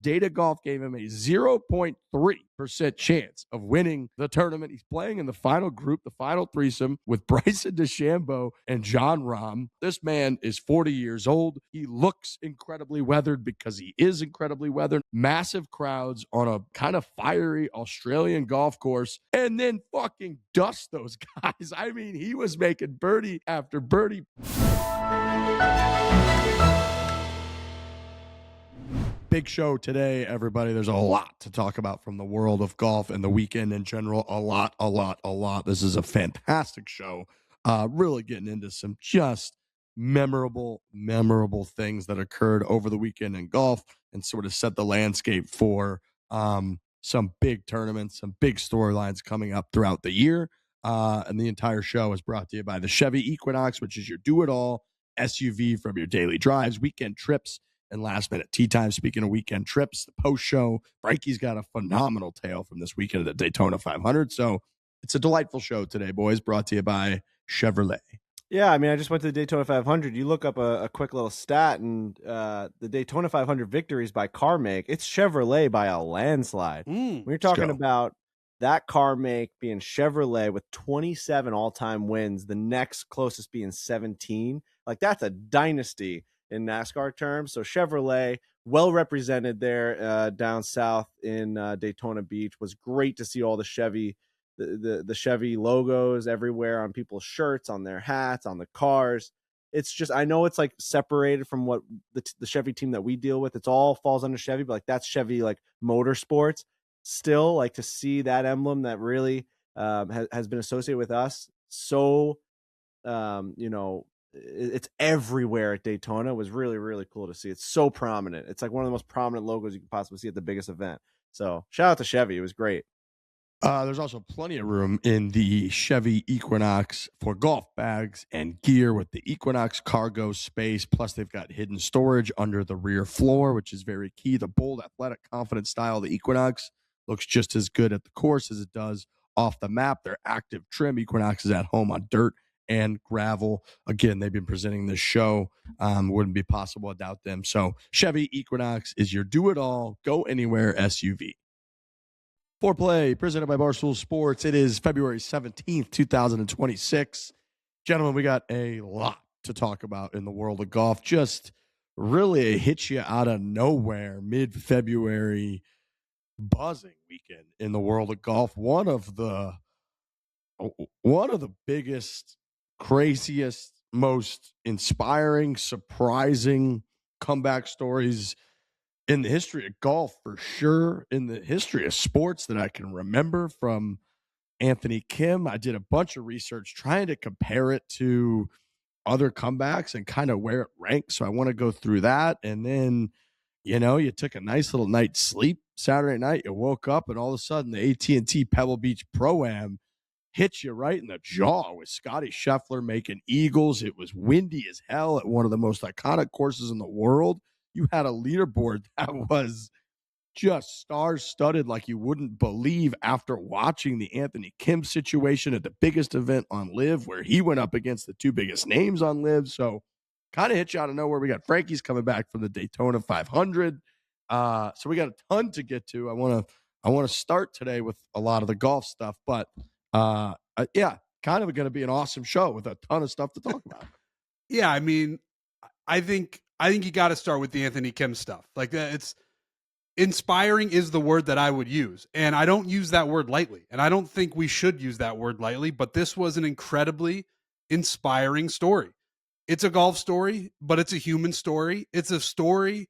Data Golf gave him a 0.3% chance of winning the tournament. He's playing in the final group, the final threesome with Bryson DeChambeau and John Rahm. This man is 40 years old. He looks incredibly weathered because he is incredibly weathered. Massive crowds on a kind of fiery Australian golf course, and then fucking dust those guys. I mean, he was making birdie after birdie. Big show today, everybody. There's a lot to talk about from the world of golf and the weekend in general. A lot. This is a fantastic show. Really getting into some just memorable things that occurred over the weekend in golf and sort of set the landscape for some big tournaments, some big storylines coming up throughout the year. And the entire show is brought to you by the Chevy Equinox, which is your do-it-all SUV from your daily drives, weekend trips, and last-minute tee time. Speaking of weekend trips, the post-show, Frankie's got a phenomenal tale from this weekend at the Daytona 500. So it's a delightful show today, boys, brought to you by Chevrolet. Yeah, I mean, I just went to the Daytona 500. You look up a quick little stat, and the Daytona 500 victories by car make, it's Chevrolet by a landslide. We're talking about that car make being Chevrolet with 27 all-time wins, the next closest being 17. Like, that's a dynasty in NASCAR terms. So Chevrolet, well represented there down south in Daytona Beach. Was great to see all the Chevy, the Chevy logos everywhere on people's shirts, on their hats, on the cars. It's just, I know it's like separated from what the Chevy team that we deal with. It's all falls under Chevy, but like that's Chevy like Motorsports. Still, like to see that emblem that really has been associated with us. So, it's everywhere at Daytona. It was really, really cool to see. It's so prominent. It's like one of the most prominent logos you can possibly see at the biggest event. So shout out to Chevy. It was great. There's also plenty of room in the Chevy Equinox for golf bags and gear with the Equinox cargo space. Plus, they've got hidden storage under the rear floor, which is very key. The bold, athletic, confident style of the Equinox looks just as good at the course as it does off the map. Their active trim Equinox is at home on dirt and gravel. Again, they've been presenting this show. Wouldn't be possible without them. So Chevy Equinox is your do-it-all, go-anywhere SUV. Foreplay, presented by Barstool Sports. It is February 17th, 2026. Gentlemen, we got a lot to talk about in the world of golf. Just really a hit you out of nowhere mid-February buzzing weekend in the world of golf. One of the biggest, craziest, most inspiring, surprising comeback stories in the history of golf, for sure, in the history of sports that I can remember, from Anthony Kim. I did a bunch of research trying to compare it to other comebacks and kind of where it ranks. So I want to go through that. And then, you took a nice little night's sleep Saturday night. You woke up and all of a sudden the AT&T Pebble Beach Pro-Am hit you right in the jaw with Scottie Scheffler making eagles. It was windy as hell at one of the most iconic courses in the world. You had a leaderboard that was just star-studded like you wouldn't believe after watching the Anthony Kim situation at the biggest event on LIV, where he went up against the two biggest names on LIV. So kind of hit you out of nowhere. We got Frankie's coming back from the Daytona 500. So we got a ton to get to. I want to start today with a lot of the golf stuff, but kind of going to be an awesome show with a ton of stuff to talk about. Yeah, I mean, I think you got to start with the Anthony Kim stuff. Like, it's inspiring is the word that I would use, and I don't use that word lightly, and I don't think we should use that word lightly. But this was an incredibly inspiring story. It's a golf story, but it's a human story. It's a story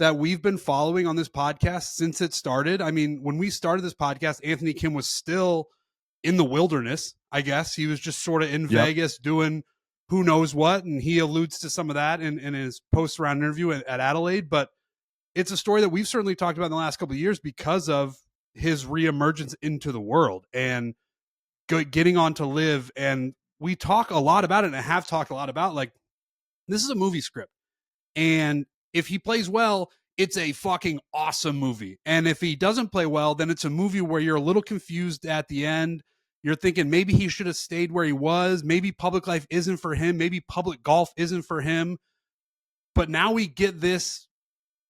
that we've been following on this podcast since it started. I mean, when we started this podcast, Anthony Kim was still in the wilderness, I guess. He was just sort of in Vegas doing who knows what, and he alludes to some of that in his post-round interview at Adelaide. But it's a story that we've certainly talked about in the last couple of years because of his reemergence into the world and getting on to LIV. And we talk a lot about it, and I have talked a lot about, like, this is a movie script. And if he plays well, it's a fucking awesome movie. And if he doesn't play well, then it's a movie where you're a little confused at the end. You're thinking maybe he should have stayed where he was. Maybe public life isn't for him. Maybe public golf isn't for him. But now we get this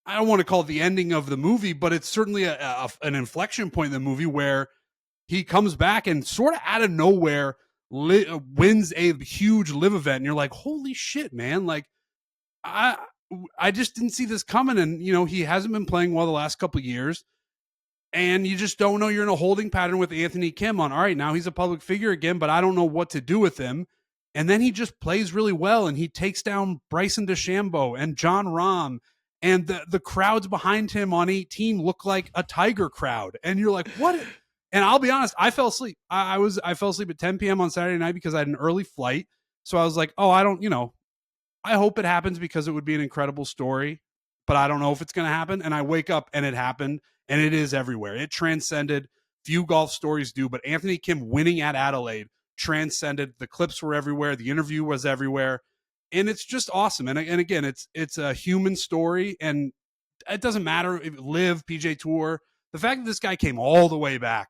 I don't want to call it the ending of the movie, but it's certainly an inflection point in the movie where he comes back and sort of out of nowhere wins a huge live event. And you're like, holy shit, man. Like, I just didn't see this coming. And, you know, he hasn't been playing well the last couple of years. And you just don't know. You're in a holding pattern with Anthony Kim on, all right, now he's a public figure again, but I don't know what to do with him. And then he just plays really well, and he takes down Bryson DeChambeau and John Rahm, and the crowds behind him on 18 look like a Tiger crowd. And you're like, what? And I'll be honest, I fell asleep. I fell asleep at 10 p.m. on Saturday night because I had an early flight. So I was like, oh, I hope it happens because it would be an incredible story, but I don't know if it's going to happen. And I wake up and it happened, and it is everywhere. It transcended. Few golf stories do, but Anthony Kim winning at Adelaide transcended. The clips were everywhere. The interview was everywhere. And it's just awesome. And again, it's a human story, and it doesn't matter if LIV, PJ Tour, the fact that this guy came all the way back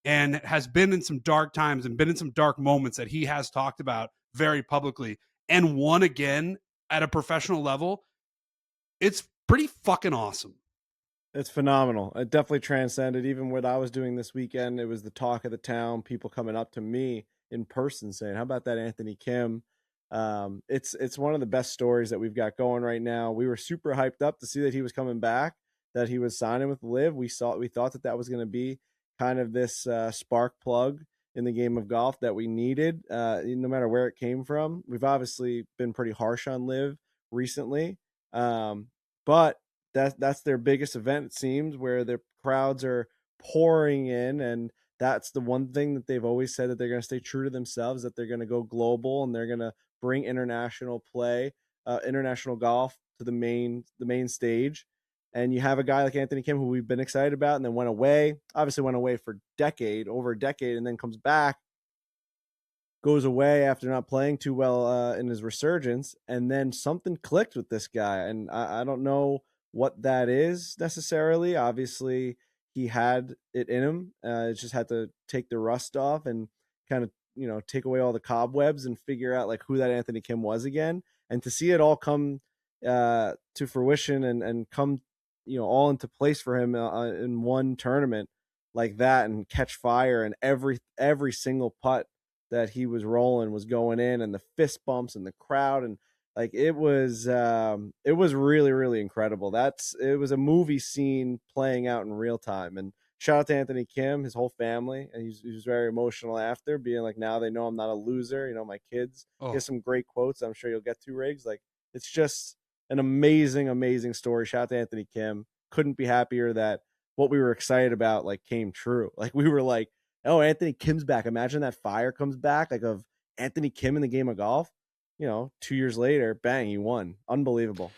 and has been in some dark times and been in some dark moments that he has talked about very publicly and won again at a professional level, it's pretty fucking awesome. It's phenomenal. It definitely transcended even what I was doing this weekend. It was the talk of the town, people coming up to me in person saying, how about that Anthony Kim? It's one of the best stories that we've got going right now. We were super hyped up to see that he was coming back, that he was signing with LIV. We thought that was going to be kind of this spark plug in the game of golf that we needed, no matter where it came from. We've obviously been pretty harsh on LIV recently, but that's their biggest event, it seems, where the crowds are pouring in, and that's the one thing that they've always said, that they're going to stay true to themselves, that they're going to go global and they're going to bring international play, international golf to the main stage. And you have a guy like Anthony Kim, who we've been excited about, and then went away for over a decade, and then comes back, goes away after not playing too well in his resurgence, and then something clicked with this guy. And I don't know what that is necessarily. Obviously, he had it in him. It just had to take the rust off and kind of, take away all the cobwebs and figure out like who that Anthony Kim was again. And to see it all come to fruition and come, all into place for him in one tournament like that, and catch fire, and every single putt that he was rolling was going in, and the fist bumps and the crowd, and like it was really, really incredible. It was a movie scene playing out in real time. And shout out to Anthony Kim, his whole family. And he was very emotional after, being like, now they know I'm not a loser. My kids. Oh. He has some great quotes I'm sure you'll get to, Riggs. Like, it's just an amazing, amazing story. Shout out to Anthony Kim. Couldn't be happier that what we were excited about like came true. Like, we were like, oh, Anthony Kim's back. Imagine that fire comes back, like, of Anthony Kim in the game of golf. 2 years later, bang, he won. Unbelievable.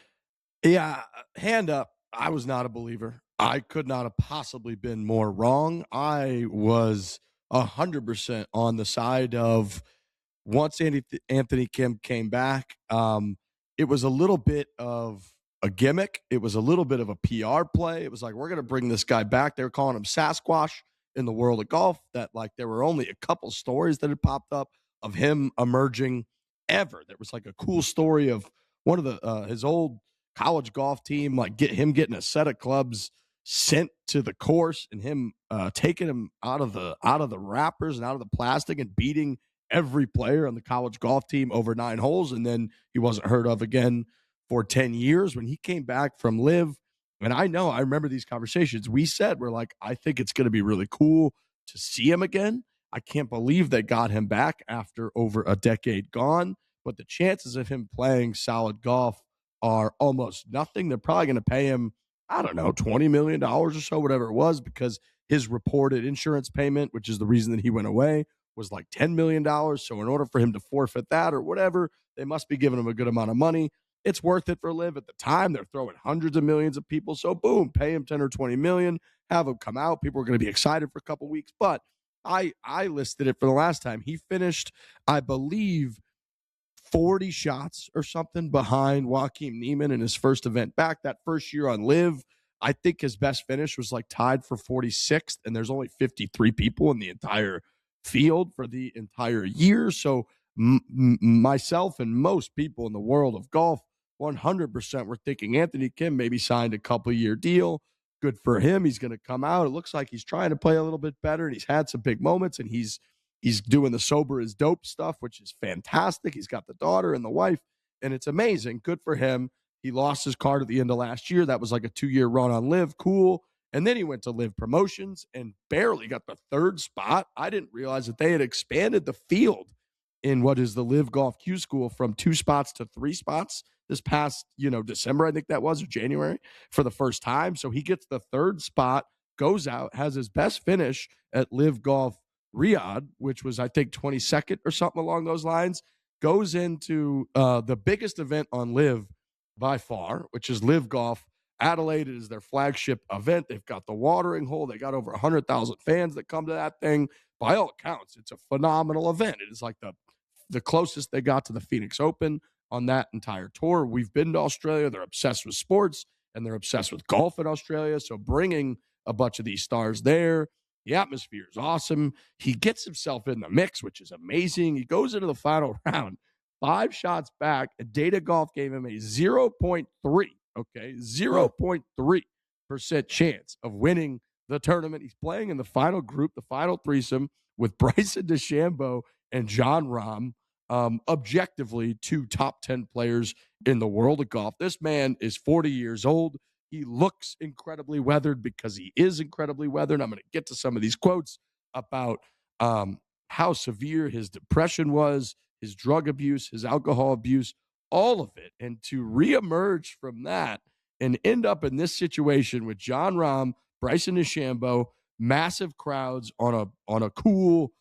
Yeah, hand up. I was not a believer. I could not have possibly been more wrong. I was 100% on the side of, once Anthony Kim came back, it was a little bit of a gimmick. It was a little bit of a PR play. It was like, we're going to bring this guy back. They were calling him Sasquatch in the world of golf, that like there were only a couple stories that had popped up of him emerging ever. There was like a cool story of one of his old college golf team, like getting a set of clubs sent to the course, and him taking him out of the wrappers and out of the plastic and beating every player on the college golf team over 9 holes. And then he wasn't heard of again for 10 years. When he came back from LIV, and I remember these conversations, we said, we're like, I think it's going to be really cool to see him again. I can't believe they got him back after over a decade gone, but the chances of him playing solid golf are almost nothing. They're probably going to pay him, I don't know, $20 million or so, whatever it was, because his reported insurance payment, which is the reason that he went away, was like $10 million. So in order for him to forfeit that or whatever, they must be giving him a good amount of money. It's worth it for LIV. At the time, they're throwing hundreds of millions of people. So boom, pay him 10 or 20 million, have him come out. People are going to be excited for a couple weeks. But I listed it for the last time. He finished, I believe, 40 shots or something behind Joaquin Niemann in his first event back. That first year on LIV, I think his best finish was like tied for 46th, and there's only 53 people in the entire field for the entire year. So myself and most people in the world of golf 100% we're thinking Anthony Kim maybe signed a couple-year deal. Good for him. He's going to come out. It looks like he's trying to play a little bit better, and he's had some big moments, and he's doing the sober is dope stuff, which is fantastic. He's got the daughter and the wife, and it's amazing. Good for him. He lost his card at the end of last year. That was like a 2-year run on LIV. Cool. And then he went to LIV Promotions and barely got the 3rd spot. I didn't realize that they had expanded the field in what is the LIV Golf Q School from 2 spots to 3 spots this past, December, I think that was, or January, for the first time. So he gets the 3rd spot, goes out, has his best finish at LIV Golf Riyadh, which was, I think, 22nd or something along those lines, goes into the biggest event on LIV by far, which is LIV Golf Adelaide. Is their flagship event. They've got the watering hole. They got over 100,000 fans that come to that thing. By all accounts, it's a phenomenal event. It is like the closest they got to the Phoenix Open on that entire tour. We've been to Australia. They're obsessed with sports, and they're obsessed with golf in Australia. So bringing a bunch of these stars there, the atmosphere is awesome. He gets himself in the mix, which is amazing. He goes into the final round, 5 shots back. Data Golf gave him a 0.3, okay, 0.3% chance of winning the tournament. He's playing in the final group, the final threesome, with Bryson DeChambeau and Jon Rahm. Objectively, 2 top 10 players in the world of golf. This man is 40 years old. He looks incredibly weathered because he is incredibly weathered. I'm going to get to some of these quotes about how severe his depression was, his drug abuse, his alcohol abuse, all of it. And to reemerge from that and end up in this situation with Jon Rahm, Bryson DeChambeau, massive crowds on a cool,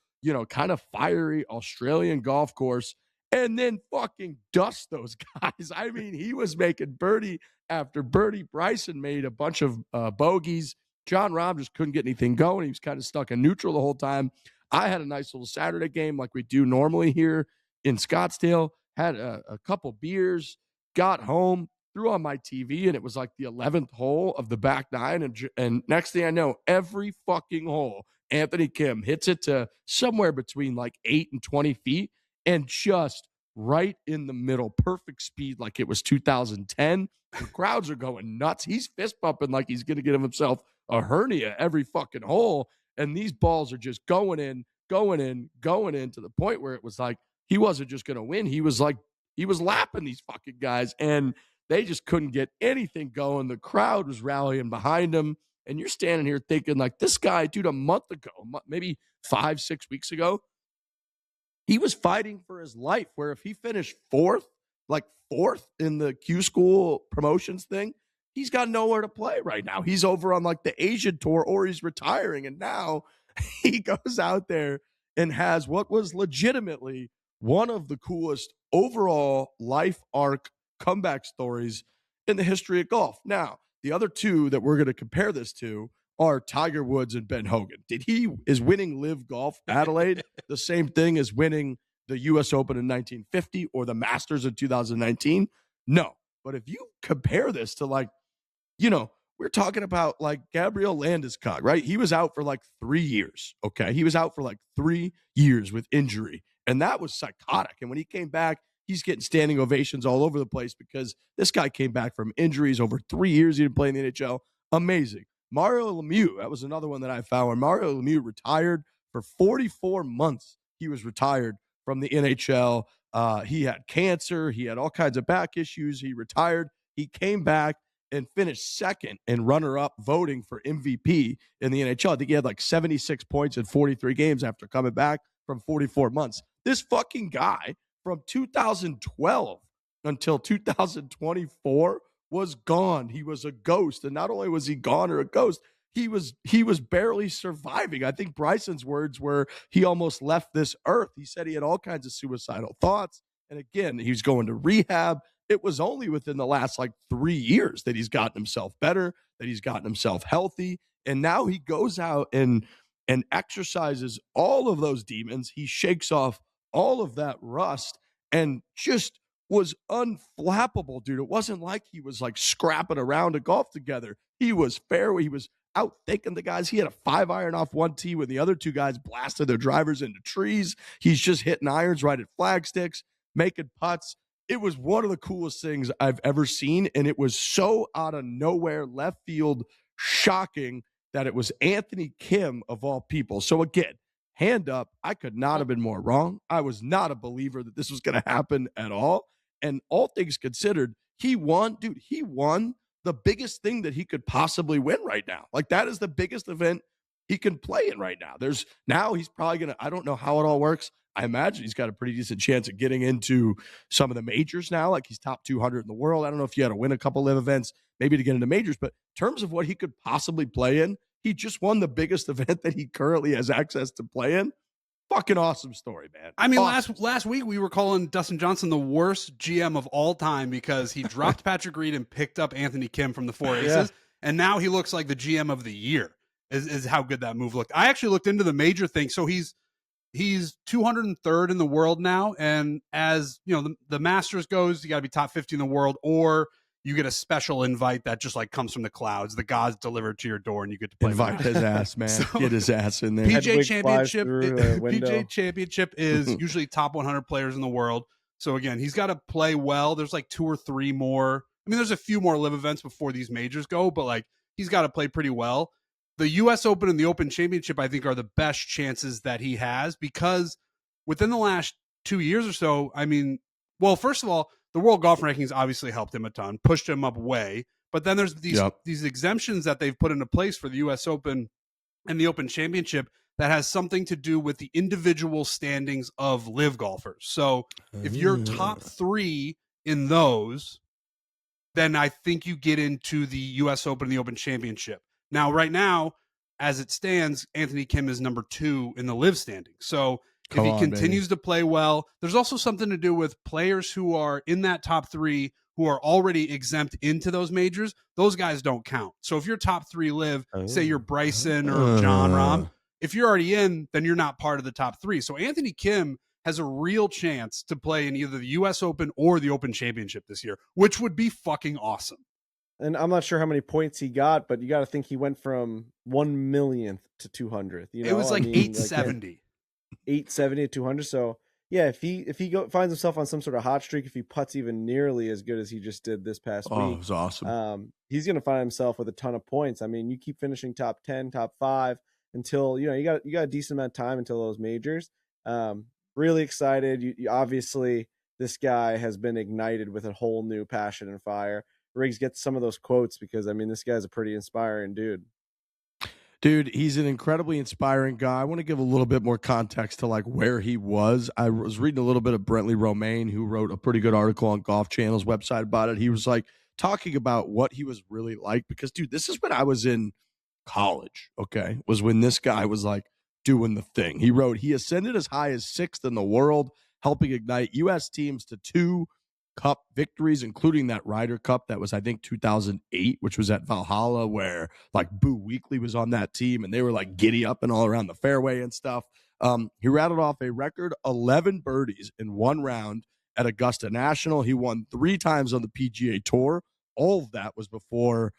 kind of fiery Australian golf course, and then fucking dust those guys. I mean, he was making birdie after birdie. Bryson made a bunch of bogeys. Jon Rahm just couldn't get anything going. He was kind of stuck in neutral the whole time. I had a nice little Saturday game like we do normally here in Scottsdale, had a couple beers, got home, threw on my TV, and it was like the 11th hole of the back 9. And next thing I know, every fucking hole, Anthony Kim hits it to somewhere between like 8 and 20 feet and just right in the middle, perfect speed like it was 2010. The crowds are going nuts. He's fist bumping like he's going to get himself a hernia every fucking hole. And these balls are just going in to the point where it was like he wasn't just going to win. He was lapping these fucking guys, and they just couldn't get anything going. The crowd was rallying behind him. And you're standing here thinking, like, this guy, dude, a month ago, maybe 5-6 weeks ago, he was fighting for his life, where if he finished fourth in the Q School promotions thing, he's got nowhere to play right now. He's over on like the Asian tour, or he's retiring. And now he goes out there and has what was legitimately one of the coolest overall life arc comeback stories in the history of golf. Now, the other 2 that we're going to compare this to are Tiger Woods and Ben Hogan. Is winning LIV Golf Adelaide the same thing as winning the U.S. Open in 1950 or the Masters in 2019? No. But if you compare this to, like, we're talking about like Gabriel Landeskog, right? He was out for like 3 years, okay? He was out for like 3 years with injury, and that was psychotic. And when he came back, he's getting standing ovations all over the place because this guy came back from injuries over 3 years. He didn't play in the NHL. Amazing. Mario Lemieux, that was another one that I found. When Mario Lemieux retired for 44 months, he was retired from the NHL. He had cancer. He had all kinds of back issues. He retired. He came back and finished second and runner-up voting for MVP in the NHL. I think he had like 76 points in 43 games after coming back from 44 months. This fucking guy, from 2012 until 2024, was gone. He was a ghost. And not only was he gone or a ghost, he was barely surviving. I think Bryson's words were he almost left this earth. He said he had all kinds of suicidal thoughts. And again, he was going to rehab. It was only within the last like 3 years that he's gotten himself better, that he's gotten himself healthy. And now he goes out and exercises all of those demons. He shakes off all of that rust and just was unflappable, dude. It wasn't like he was like scrapping around to golf together. He was fairway. He was out thinking the guys. He had a 5-iron off one tee when the other 2 guys blasted their drivers into trees. He's just hitting irons right at flag sticks, making putts. it was one of the coolest things I've ever seen. And it was so out of nowhere, left field, shocking that it was Anthony Kim of all people. So again, hand up, I could not have been more wrong. I was not a believer that this was going to happen at all. And all things considered, he won. Dude, he won the biggest thing that he could possibly win right now. Like, that is the biggest event he can play in right now. Now he's probably going to, I don't know how it all works. I imagine he's got a pretty decent chance of getting into some of the majors now. Like, he's top 200 in the world. I don't know if you had to win a couple live events maybe to get into majors, but in terms of what he could possibly play in, he just won the biggest event that he currently has access to play in. Fucking awesome story, man. I mean, awesome. last week we were calling Dustin Johnson the worst GM of all time because he dropped Patrick Reed and picked up Anthony Kim from the Fore Aces, and now he looks like the GM of the year. Is how good that move looked. I actually looked into the major thing. So he's 203rd in the world now, and as you know, the Masters goes, you got to be top 50 in the world, or you get a special invite that just like comes from the clouds. The gods deliver it to your door, and you get to play. Invite his ass, man. So, get his ass in there. PGA Championship is usually top 100 players in the world. So again, he's got to play well. There's like 2 or 3 more. I mean, there's a few more live events before these majors go, but like he's got to play pretty well. The U.S. Open and the Open Championship, I think, are the best chances that he has because within the last 2 years or so, I mean, well, first of all, the World Golf Rankings obviously helped him a ton, pushed him up way. But then there's these exemptions that they've put into place for the U.S. Open and the Open Championship that has something to do with the individual standings of live golfers. So if you're top 3 in those, then I think you get into the U.S. Open and the Open Championship. Now, right now, as it stands, Anthony Kim is number 2 in the live standing. So if he continues to play well, there's also something to do with players who are in that top 3 who are already exempt into those majors. Those guys don't count. So if you're top 3 live, say you're Bryson or John Rahm, if you're already in, then you're not part of the top 3. So Anthony Kim has a real chance to play in either the U.S. Open or the Open Championship this year, which would be fucking awesome. And I'm not sure how many points he got, but you got to think he went from 1 millionth to 200th. You know? It was like 870. Like 870 to 200. So yeah, if he finds himself on some sort of hot streak, if he putts even nearly as good as he just did this past week, it was awesome. He's going to find himself with a ton of points. I mean, you keep finishing top 10, top 5 until you got a decent amount of time until those majors. Really excited. You obviously, this guy has been ignited with a whole new passion and fire. Riggs, get some of those quotes because I mean, this guy's a pretty inspiring dude. Dude, he's an incredibly inspiring guy. I want to give a little bit more context to like where he was. I was reading a little bit of Brentley Romaine, who wrote a pretty good article on Golf Channel's website about it. He was like talking about what he was really like because, dude, this is when I was in college, okay, was when this guy was like doing the thing. He wrote, he ascended as high as 6th in the world, helping ignite U.S. teams to 2 Cup victories, including that Ryder Cup that was, I think, 2008, which was at Valhalla, where like Boo Weekley was on that team and they were like giddy up and all around the fairway and stuff. He rattled off a record 11 birdies in 1 round at Augusta National. He won 3 times on the PGA Tour. All of that was before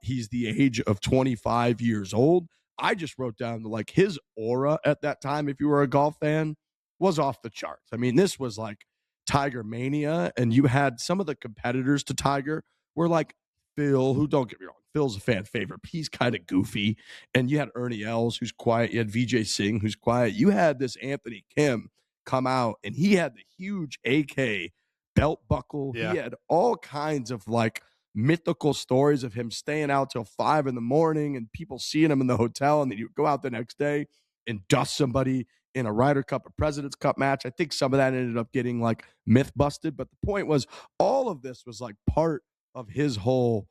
he's the age of 25 years old. I just wrote down like his aura at that time, if you were a golf fan, was off the charts. I mean, this was like Tiger Mania, and you had some of the competitors to Tiger were like Phil, who, don't get me wrong, Phil's a fan favorite. He's kind of goofy. And you had Ernie Els, who's quiet. You had Vijay Singh, who's quiet. You had this Anthony Kim come out, and he had the huge AK belt buckle. Yeah. He had all kinds of like mythical stories of him staying out till 5 a.m. and people seeing him in the hotel, and then you go out the next day and dust somebody in a Ryder Cup, a President's Cup match. I think some of that ended up getting like myth busted, but the point was all of this was like part of his whole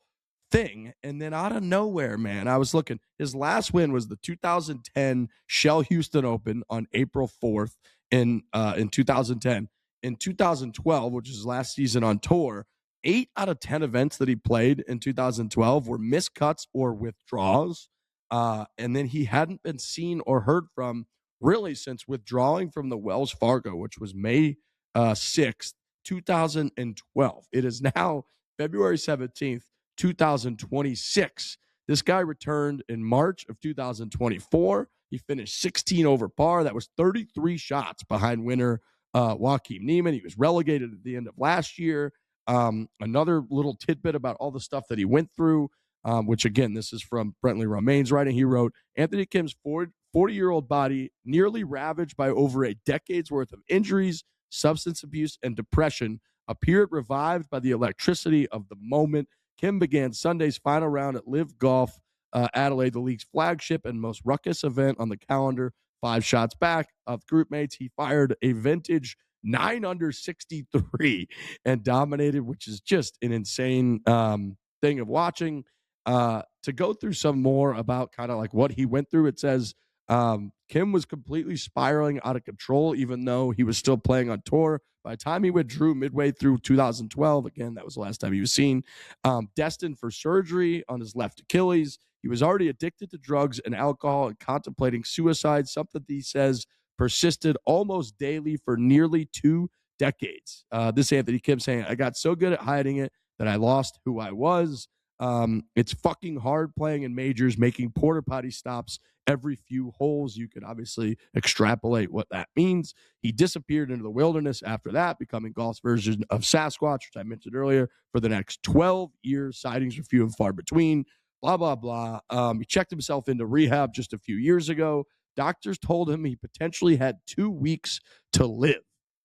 thing. And then out of nowhere, man, I was looking, his last win was the 2010 Shell Houston Open on April 4th in 2010. In 2012, which is last season on tour, 8 out of 10 events that he played in 2012 were miscuts or withdrawals. And then he hadn't been seen or heard from really since withdrawing from the Wells Fargo, which was May 6th, 2012. It is now February 17th, 2026. This guy returned in March of 2024. He finished 16 over par. That was 33 shots behind winner Joaquin Niemann. He was relegated at the end of last year. Another little tidbit about all the stuff that he went through, which again, this is from Brentley Romaine's writing. He wrote, Anthony Kim's 40-year-old body, nearly ravaged by over a decade's worth of injuries, substance abuse, and depression, appeared revived by the electricity of the moment. Kim began Sunday's final round at LIV Golf, Adelaide, the league's flagship and most ruckus event on the calendar. 5 shots back of group mates, he fired a vintage 9 under 63 and dominated, which is just an insane thing of watching. To go through some more about kind of like what he went through, it says Kim was completely spiraling out of control, even though he was still playing on tour. By the time he withdrew midway through 2012, again, that was the last time he was seen, destined for surgery on his left Achilles. He was already addicted to drugs and alcohol and contemplating suicide, something he says persisted almost daily for nearly 2 decades. This Anthony Kim saying, I got so good at hiding it that I lost who I was. It's fucking hard playing in majors, making porta potty stops every few holes. You could obviously extrapolate what that means. He disappeared into the wilderness after that, becoming golf's version of Sasquatch, which I mentioned earlier, for the next 12 years. Sightings were few and far between, blah, blah, blah. He checked himself into rehab just a few years ago. Doctors told him he potentially had 2 weeks to live.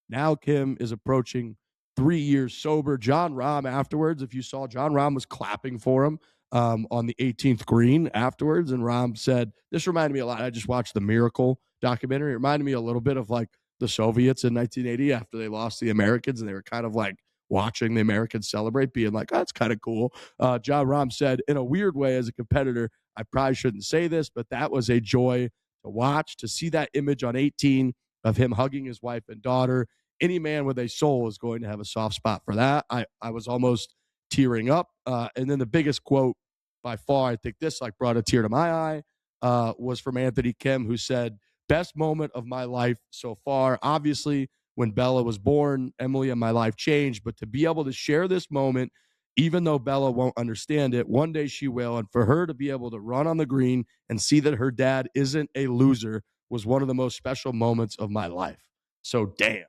Now Kim is approaching 3 years sober. John Rahm afterwards, if you saw, John Rahm was clapping for him on the 18th green afterwards. And Rahm said, this reminded me a lot. I just watched the Miracle documentary. It reminded me a little bit of like the Soviets in 1980 after they lost the Americans, and they were kind of like watching the Americans celebrate, being like, oh, that's kind of cool. John Rahm said, in a weird way, as a competitor, I probably shouldn't say this, but that was a joy to watch, to see that image on 18 of him hugging his wife and daughter. Any man with a soul is going to have a soft spot for that. I was almost tearing up. And then the biggest quote by far, I think this like brought a tear to my eye, was from Anthony Kim, who said, best moment of my life so far. Obviously, when Bella was born, Emily and my life changed. But to be able to share this moment, even though Bella won't understand it, one day she will. And for her to be able to run on the green and see that her dad isn't a loser was one of the most special moments of my life. So damn.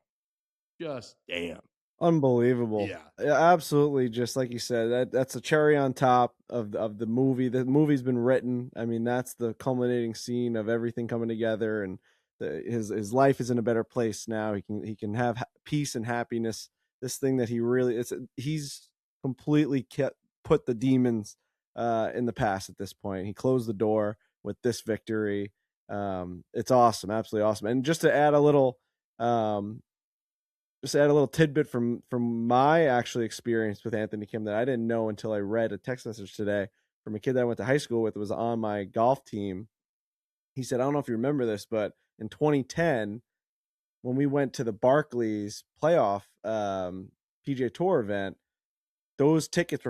Just damn. Unbelievable. Yeah, absolutely. Just like you said, that's a cherry on top of the movie. The movie's been written. I mean, that's the culminating scene of everything coming together, and his life is in a better place now. He can have peace and happiness. This thing that he's completely put the demons in the past at this point. He closed the door with this victory. It's awesome, absolutely awesome. And just to add a little tidbit from my actually experience with Anthony Kim that I didn't know until I read a text message today from a kid that I went to high school with, was on my golf team. He said, I don't know if you remember this, but in 2010, when we went to the Barclays playoff PGA Tour event, those tickets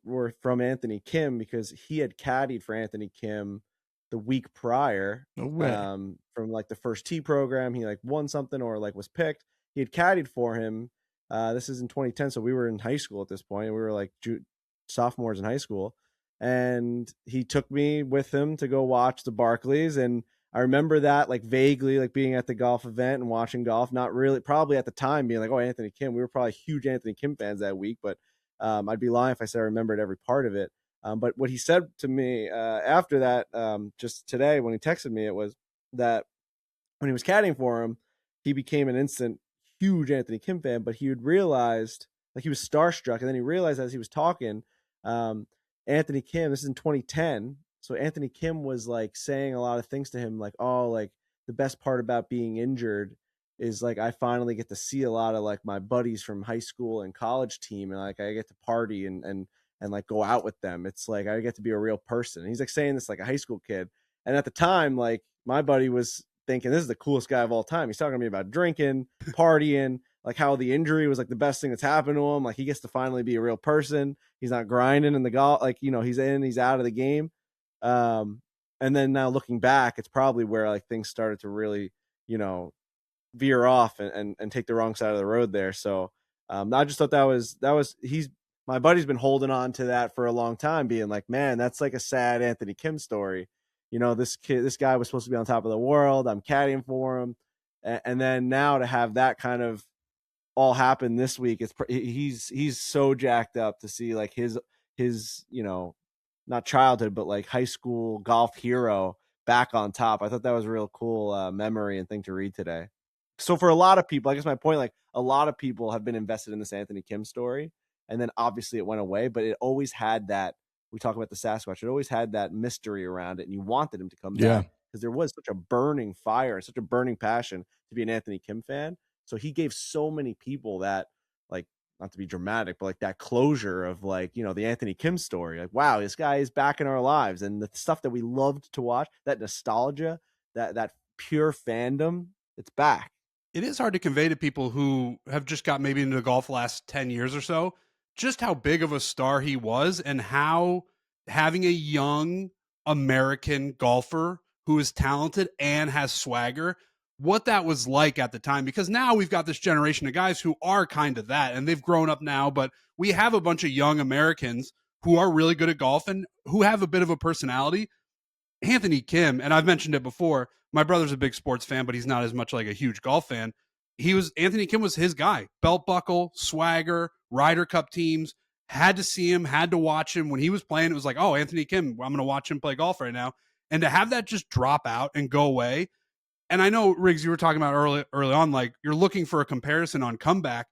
were from Anthony Kim, because he had caddied for Anthony Kim the week prior. No way. From like the first tee program. He like won something or like was picked. He had caddied for him. This is in 2010, so we were in high school at this point. We were like sophomores in high school, and he took me with him to go watch the Barclays. And I remember that like vaguely, like being at the golf event and watching golf. Not really, probably at the time being like, oh, Anthony Kim. We were probably huge Anthony Kim fans that week, but I'd be lying if I said I remembered every part of it. But what he said to me after that, just today when he texted me, it was that when he was caddying for him, he became an instant huge Anthony Kim fan, but he had realized, like, he was starstruck, and then he realized as he was talking, Anthony Kim, this is in 2010, so Anthony Kim was like saying a lot of things to him, like, oh, like the best part about being injured is like I finally get to see a lot of like my buddies from high school and college team, and like I get to party and like go out with them. It's like I get to be a real person. And he's like saying this like a high school kid, and at the time, like my buddy was thinking this is the coolest guy of all time. He's talking to me about drinking, partying, like how the injury was like the best thing that's happened to him. Like he gets to finally be a real person. He's not grinding in the golf, like, you know, he's out of the game. And then now looking back, it's probably where like things started to really, you know, veer off and take the wrong side of the road there. So I just thought that was my buddy's been holding on to that for a long time, being like, man, that's like a sad Anthony Kim story. You know, this guy was supposed to be on top of the world. I'm caddying for him. And then now to have that kind of all happen this week, he's so jacked up to see like his not childhood but like high school golf hero back on top. I thought that was a real cool memory and thing to read today. So for a lot of people, I guess my point, like a lot of people have been invested in this Anthony Kim story, and then obviously it went away, but it always had that, we talk about the Sasquatch, it always had that mystery around it, and you wanted him to come back because there was such a burning fire and such a burning passion to be an Anthony Kim fan. So he gave so many people that, like, not to be dramatic, but like that closure of like, the Anthony Kim story. Like, wow, this guy is back in our lives. And the stuff that we loved to watch, that nostalgia, that pure fandom, it's back. It is hard to convey to people who have just got maybe into golf the last 10 years or so, just how big of a star he was and how having a young American golfer who is talented and has swagger, what that was like at the time. Because now we've got this generation of guys who are kind of that, and they've grown up now, but we have a bunch of young Americans who are really good at golf and who have a bit of a personality. Anthony Kim, and I've mentioned it before, my brother's a big sports fan, but he's not as much like a huge golf fan. Anthony Kim was his guy. Belt buckle, swagger, Ryder Cup teams. Had to see him, had to watch him. When he was playing, it was like, oh, Anthony Kim, I'm going to watch him play golf right now. And to have that just drop out and go away. And I know, Riggs, you were talking about early on, like you're looking for a comparison on comeback,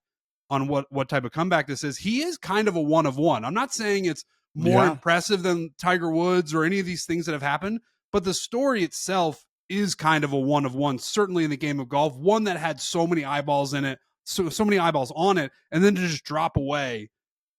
on what type of comeback this is. He is kind of a one of one. I'm not saying it's more impressive than Tiger Woods or any of these things that have happened, but the story itself is kind of a one of one, certainly in the game of golf, one that had so many eyeballs in it, so many eyeballs on it, and then to just drop away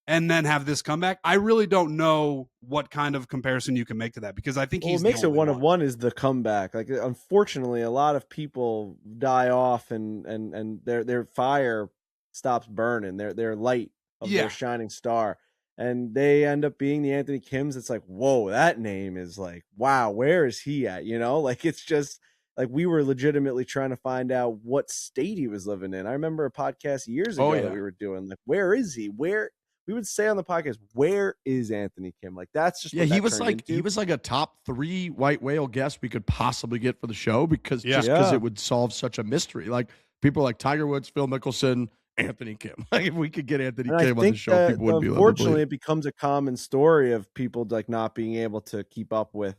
and then have this comeback. I really don't know what kind of comparison you can make to that, because I think what makes it one of one is the comeback. Like, unfortunately, a lot of people die off and their fire stops burning, their light of their shining star. And they end up being the Anthony Kims. It's like, whoa, that name is like, wow, where is he at? Like, it's just like we were legitimately trying to find out what state he was living in. I remember a podcast years ago that we were doing, like, where is he? Where we would say on the podcast, where is Anthony Kim? Like, that's just he was like a top 3 white whale guest we could possibly get for the show because it would solve such a mystery. Like people like Tiger Woods, Phil Mickelson, Anthony Kim. Like if we could get Anthony Kim on the show, people would be. Unfortunately, it becomes a common story of people like not being able to keep up with,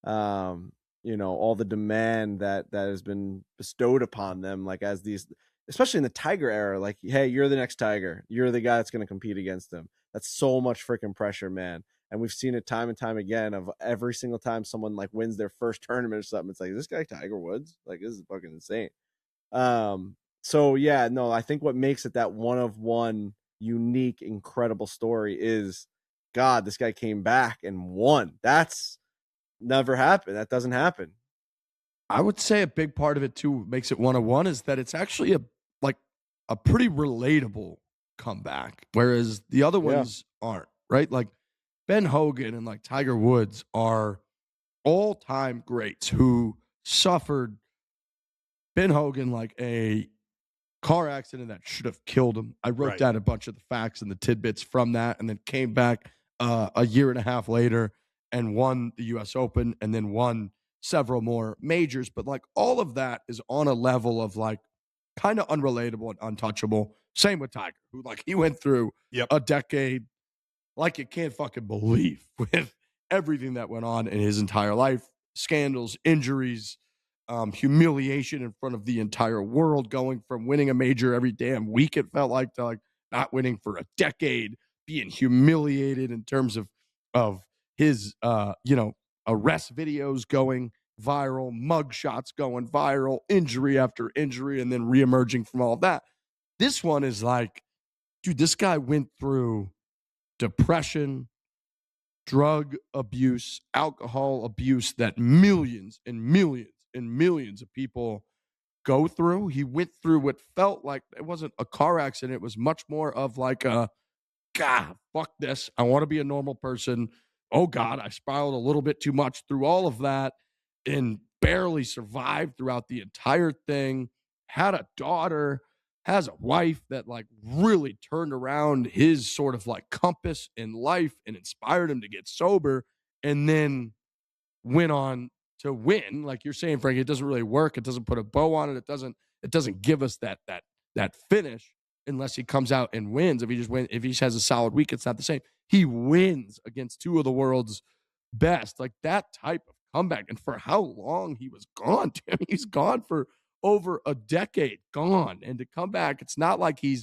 all the demand that has been bestowed upon them. Like as these, especially in the Tiger era, like, hey, you're the next Tiger. You're the guy that's going to compete against him. That's so much freaking pressure, man. And we've seen it time and time again. Of every single time someone like wins their first tournament or something, it's like, is this guy Tiger Woods? Like, this is fucking insane. So yeah, no, I think what makes it that one of one unique, incredible story is, God, this guy came back and won. That's never happened. That doesn't happen. I would say a big part of it too makes it one of one is that it's actually a pretty relatable comeback, whereas the other ones aren't, right? Like Ben Hogan and like Tiger Woods are all-time greats who suffered. Ben Hogan, like a car accident that should have killed him. I wrote down a bunch of the facts and the tidbits from that, and then came back a year and a half later and won the U.S. Open and then won several more majors. But like all of that is on a level of like kind of unrelatable and untouchable. Same with Tiger, who like he went through a decade like you can't fucking believe with everything that went on in his entire life. Scandals, injuries, humiliation in front of the entire world, going from winning a major every damn week, it felt like, to like not winning for a decade, being humiliated in terms of his arrest videos going viral, mug shots going viral, injury after injury, and then reemerging from all of that. This one is like, dude, this guy went through depression, drug abuse, alcohol abuse that millions and millions and millions of people go through. He went through what felt like it wasn't a car accident. It was much more of like God, fuck this. I want to be a normal person. Oh God, I spiraled a little bit too much through all of that and barely survived throughout the entire thing. Had a daughter, has a wife that like really turned around his sort of like compass in life and inspired him to get sober, and then went on to win. Like you're saying, Frankie, it doesn't really work. It doesn't put a bow on it. It doesn't give us that finish unless he comes out and wins. If he has a solid week, it's not the same. He wins against two of the world's best. Like that type of comeback. And for how long he was gone, Tim, he's gone for over a decade, gone. And to come back, it's not like he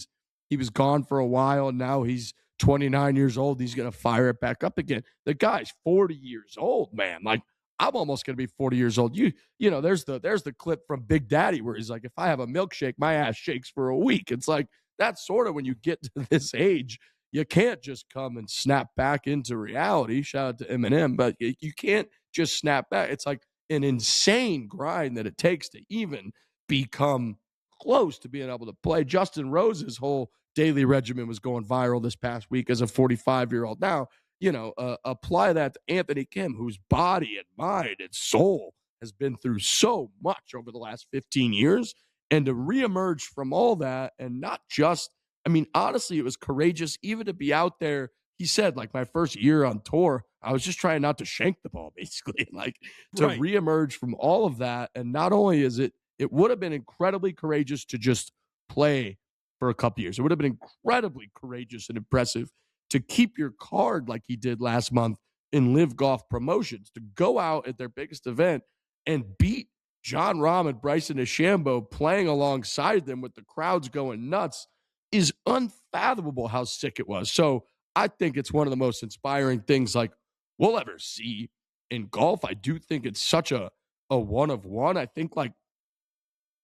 was gone for a while and now he's 29 years old. He's going to fire it back up again. The guy's 40 years old, man. Like I'm almost going to be 40 years old. You know, there's the clip from Big Daddy where he's like, if I have a milkshake, my ass shakes for a week. It's like, that's sort of when you get to this age, you can't just come and snap back into reality. Shout out to Eminem, but you can't just snap back. It's like an insane grind that it takes to even become close to being able to play. Justin Rose's whole daily regimen was going viral this past week as a 45-year-old. Now, you know, apply that to Anthony Kim, whose body and mind and soul has been through so much over the last 15 years. And to reemerge from all that and not just, I mean, honestly, it was courageous even to be out there. He said, like, my first year on tour, I was just trying not to shank the ball, basically. Like, to reemerge from all of that. And not only is it would have been incredibly courageous to just play for a couple years. It would have been incredibly courageous and impressive to keep your card like he did last month in LIV Golf Promotions, to go out at their biggest event and beat Jon Rahm and Bryson DeChambeau playing alongside them with the crowds going nuts is unfathomable how sick it was. So I think it's one of the most inspiring things like we'll ever see in golf. I do think it's such a one of one. I think like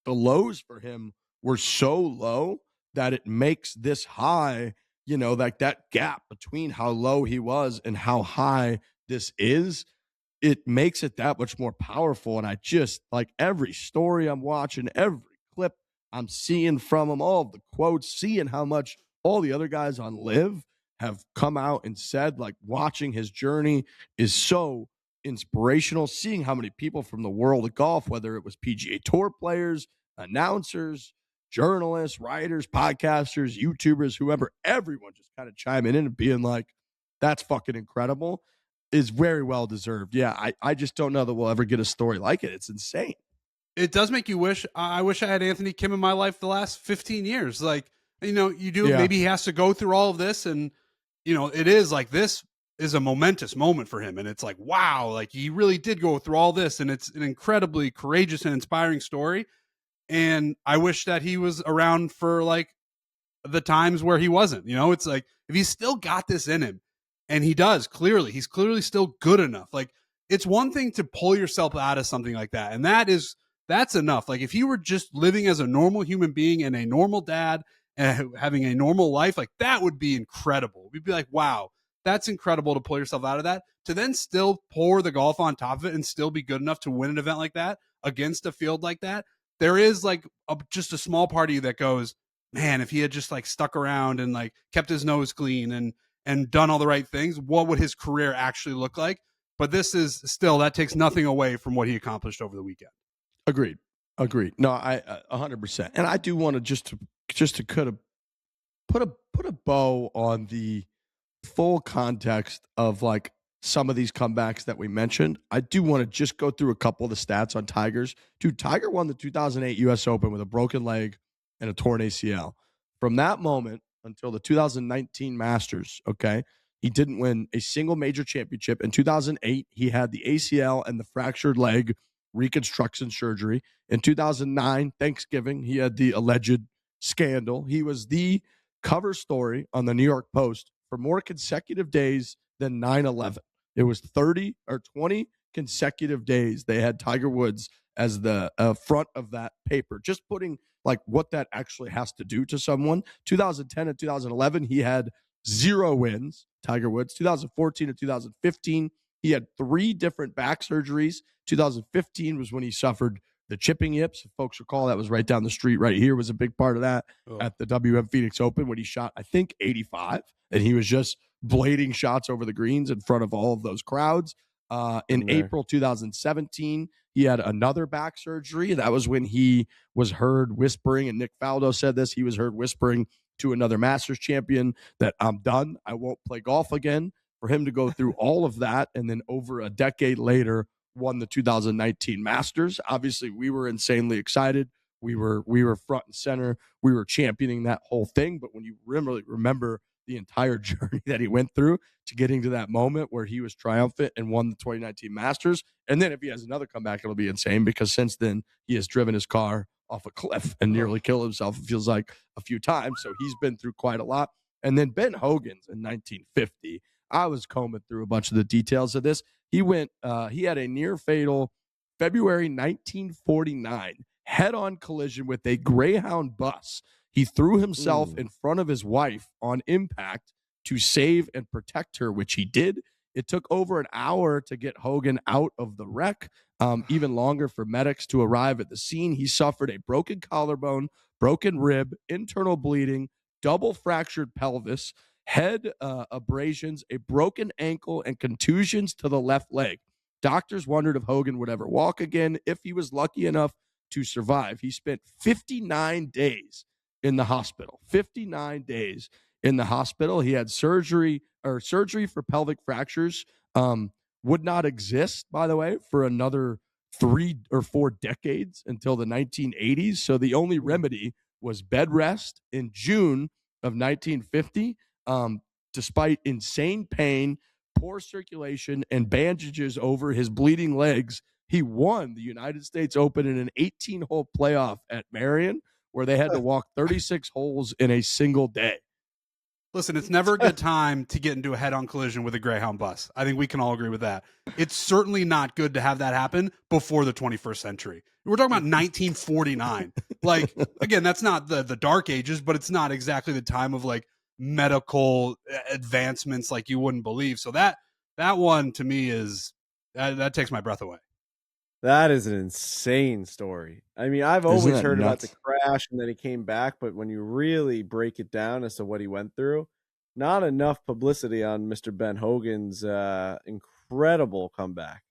the lows for him were so low that it makes this high, you know, like that gap between how low he was and how high this is, it makes it that much more powerful. And I just like every story I'm watching, every clip I'm seeing from him, all of the quotes, seeing how much all the other guys on LIV have come out and said, like, watching his journey is so inspirational. Seeing how many people from the world of golf, whether it was PGA Tour players, announcers, journalists, writers, podcasters, YouTubers, whoever, everyone just kind of chiming in and being like, that's fucking incredible, is very well deserved. Yeah, I just don't know that we'll ever get a story like it. It's insane. It does make you wish. I wish I had Anthony Kim in my life the last 15 years. Like, you know, you do. Yeah. Maybe he has to go through all of this, and you know, it is like this is a momentous moment for him, and it's like, wow, like he really did go through all this, and it's an incredibly courageous and inspiring story. And I wish that he was around for like the times where he wasn't. You know, it's like if he's still got this in him. And he does, clearly. He's clearly still good enough. Like, it's one thing to pull yourself out of something like that. And that's enough. Like, if you were just living as a normal human being and a normal dad and having a normal life, like, that would be incredible. We'd be like, wow, that's incredible to pull yourself out of that. To then still pour the golf on top of it and still be good enough to win an event like that against a field like that, there is, like, just a small part of you that goes, man, if he had just, like, stuck around and, like, kept his nose clean and done all the right things, what would his career actually look like? But this is still, that takes nothing away from what he accomplished over the weekend. Agreed. No, I 100%. And I do want to just to kind of put a bow on the full context of like some of these comebacks that we mentioned. I do want to just go through a couple of the stats on Tiger's. Dude, Tiger won the 2008 U.S. Open with a broken leg and a torn ACL. From that moment until the 2019 Masters, okay, he didn't win a single major championship. In 2008, he had the ACL and the fractured leg reconstruction surgery. In 2009, Thanksgiving, he had the alleged scandal. He was the cover story on the New York Post for more consecutive days than 9/11. It was 30 or 20 consecutive days they had Tiger Woods as the front of that paper. Just putting like what that actually has to do to someone. 2010 and 2011, he had 0 wins, Tiger Woods. 2014 and 2015, he had 3 different back surgeries. 2015 was when he suffered the chipping yips. If folks recall, that was right down the street right here, was a big part of that at the WM Phoenix Open when he shot, I think, 85. And he was just blading shots over the greens in front of all of those crowds. In April 2017, he had another back surgery. That was when he was heard whispering, and Nick Faldo said this, he was heard whispering to another Masters champion that I'm done. I won't play golf again. For him to go through all of that and then over a decade later won the 2019 Masters. Obviously, we were insanely excited. We were front and center. We were championing that whole thing. But when you really remember the entire journey that he went through to getting to that moment where he was triumphant and won the 2019 Masters, and then if he has another comeback, it'll be insane because since then he has driven his car off a cliff and nearly killed himself, it feels like, a few times. So he's been through quite a lot. And then Ben Hogan's in 1950. I was combing through a bunch of the details of this. He had a near fatal February 1949 head-on collision with a Greyhound bus. He threw himself in front of his wife on impact to save and protect her, which he did. It took over an hour to get Hogan out of the wreck, even longer for medics to arrive at the scene. He suffered a broken collarbone, broken rib, internal bleeding, double fractured pelvis, head abrasions, a broken ankle, and contusions to the left leg. Doctors wondered if Hogan would ever walk again, if he was lucky enough to survive. He spent 59 days in the hospital. 59 days in the hospital. He had surgery for pelvic fractures. Would not exist, by the way, for another 3 or 4 decades until the 1980s. So the only remedy was bed rest. In June of 1950. Despite insane pain, poor circulation, and bandages over his bleeding legs, he won the United States Open in an 18-hole playoff at Marion, where they had to walk 36 holes in a single day. Listen, it's never a good time to get into a head-on collision with a Greyhound bus. I think we can all agree with that. It's certainly not good to have that happen before the 21st century. We're talking about 1949. Like, again, that's not the dark ages, but it's not exactly the time of like medical advancements like you wouldn't believe. So that one to me is that takes my breath away. That is an insane story. I mean, I've always heard about the crash and then he came back, but when you really break it down as to what he went through, not enough publicity on Mr. Ben Hogan's incredible comeback.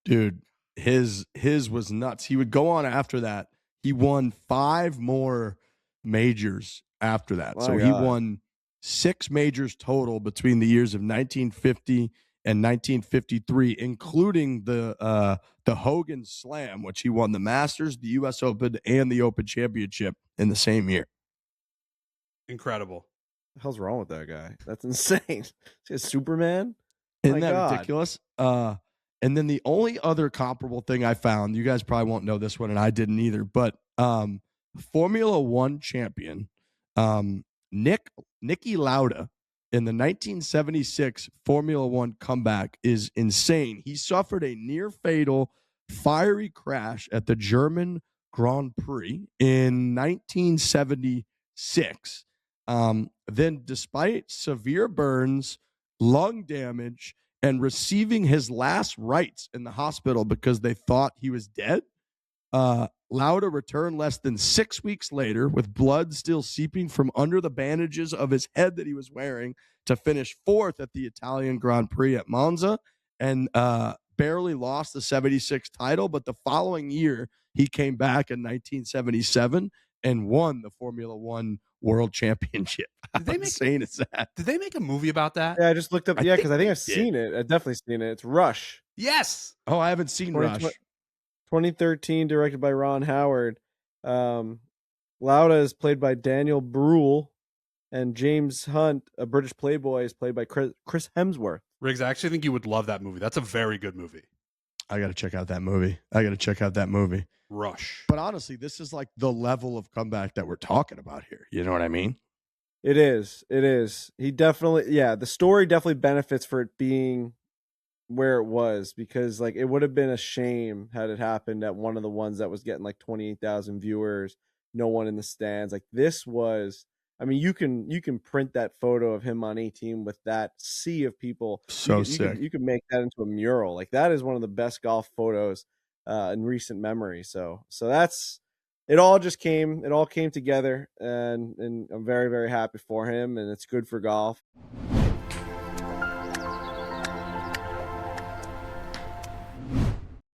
Dude, his was nuts. He would go on after that. He won 5 more majors after that. So he won 6 majors total between the years of 1950 and 1953, including the Hogan Slam, which he won the Masters, the U.S. Open, and the Open Championship in the same year. Incredible. What the hell's wrong with that guy? That's insane. Is he Superman? Isn't that ridiculous? And then the only other comparable thing I found, you guys probably won't know this one, and I didn't either, but Formula One champion Niki Lauda in the 1976 Formula One comeback is insane. He suffered a near-fatal fiery crash at the German Grand Prix in 1976. Then, despite severe burns, lung damage, and receiving his last rites in the hospital because they thought he was dead, Lauda returned less than 6 weeks later with blood still seeping from under the bandages of his head that he was wearing to finish 4th at the Italian Grand Prix at Monza and barely lost the 76 title. But the following year, he came back in 1977 and won the Formula One World Championship. How insane is that? Did they make a movie about that? Yeah, I just looked up. Yeah, because I think I've seen it. I've definitely seen it. It's Rush. Yes. Oh, I haven't seen Rush. 2013, directed by Ron Howard. Lauda is played by Daniel Bruhl, and James Hunt, a British playboy, is played by Chris Hemsworth. Riggs, I actually think you would love that movie. That's a very good movie. I got to check out that movie. Rush. But honestly, this is like the level of comeback that we're talking about here. You know what I mean? It is. He definitely, the story definitely benefits for it being where it was, because like it would have been a shame had it happened at one of the ones that was getting like 28,000 viewers, no one in the stands. Like this was, I mean, you can print that photo of him on 18 with that sea of people. Sick. You can make that into a mural. Like that is one of the best golf photos in recent memory. So that's, it all came together, and I'm very, very happy for him, and it's good for golf.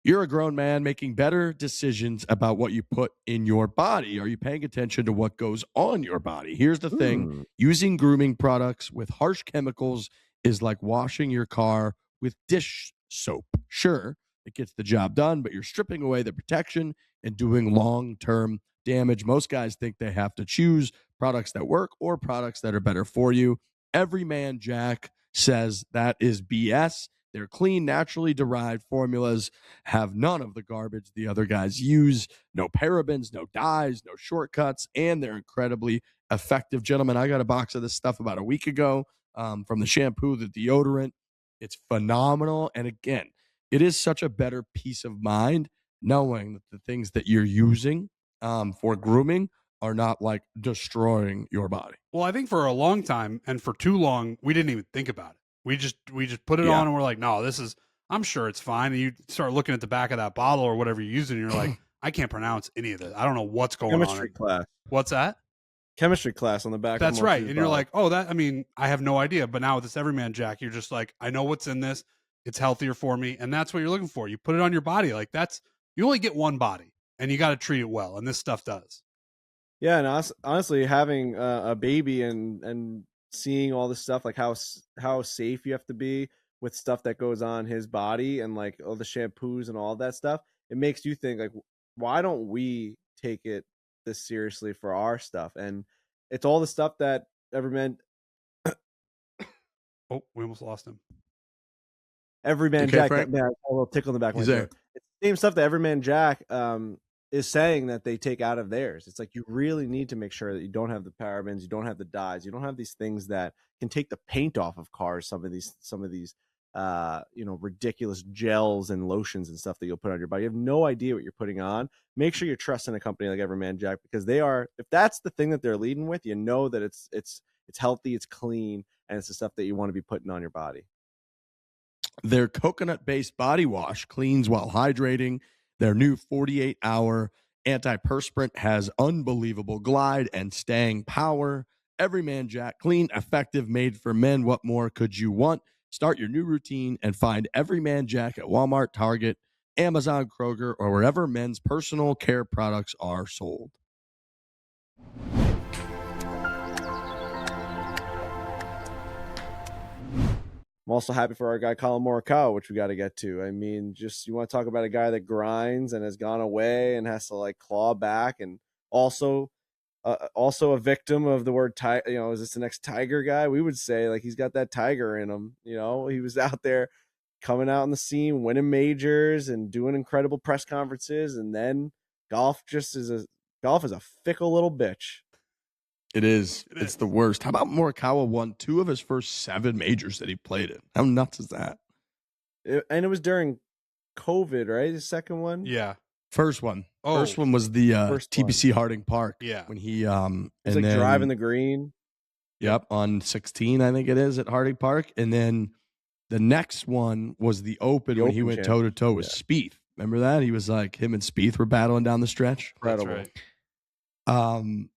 You're a grown man making better decisions about what you put in your body. Are you paying attention to what goes on your body? Here's the thing. Using grooming products with harsh chemicals is like washing your car with dish soap. Sure, It gets the job done, but you're stripping away the protection and doing long-term damage. Most guys think they have to choose products that work or products that are better for you. Everyman Jack says that is BS. Their clean, naturally derived formulas have none of the garbage the other guys use. No parabens, no dyes, no shortcuts, and they're incredibly effective. Gentlemen, I got a box of this stuff about a week ago, from the shampoo, the deodorant. It's phenomenal. And again, it is such a better peace of mind knowing that the things that you're using for grooming are not like destroying your body. Well, I think for a long time and for too long, we didn't even think about it. We just put it on and we're like, no, this is, I'm sure it's fine. And you start looking at the back of that bottle or whatever you're using, and you're like, I can't pronounce any of this. I don't know what's going on. Chemistry class. What's that? Chemistry class on the back. That's right. And you're like, oh, that, I mean, I have no idea. But now with this Everyman Jack, you're just like, I know what's in this. It's healthier for me. And that's what you're looking for. You put it on your body. Like that's, you only get one body and you got to treat it well. And this stuff does. Yeah. And honestly, having a baby and seeing all this stuff, like how safe you have to be with stuff that goes on his body and like all the shampoos and all that stuff, it makes you think like, why don't we take it this seriously for our stuff? And it's all the stuff that Everyman. Oh, we almost lost him. Everyman Jack, man, a little tickle in the back of my throat. It's the same stuff that Everyman Jack is saying that they take out of theirs. It's like you really need to make sure that you don't have the parabens, you don't have the dyes, you don't have these things that can take the paint off of cars. Some of these ridiculous gels and lotions and stuff that you'll put on your body. You have no idea what you're putting on. Make sure you're trusting a company like Everyman Jack, because they are, if that's the thing that they're leading with, you know that it's healthy, it's clean, and it's the stuff that you want to be putting on your body. Their coconut-based body wash cleans while hydrating. Their new 48-hour antiperspirant has unbelievable glide and staying power. Everyman Jack, clean, effective, made for men. What more could you want? Start your new routine and find Everyman Jack at Walmart, Target, Amazon, Kroger, or wherever men's personal care products are sold. I'm also happy for our guy Collin Morikawa, which we got to get to. I mean, just you want to talk about a guy that grinds and has gone away and has to like claw back, and also a victim of the word tiger. You know, is this the next Tiger guy? We would say like he's got that tiger in him. You know, he was out there coming out on the scene, winning majors and doing incredible press conferences, and then golf is a fickle little bitch. It is. It's the worst. How about Morikawa won 2 of his first 7 majors that he played in? How nuts is that? And it was during COVID, right? The second one? Yeah. First one. Oh, first one was the TPC Harding Park. Yeah. When he like driving the green. Yep, on 16, I think it is, at Harding Park. And then the next one was the Open when he went toe-to-toe with Spieth. Remember that? He was like, him and Spieth were battling down the stretch. Incredible. That's right.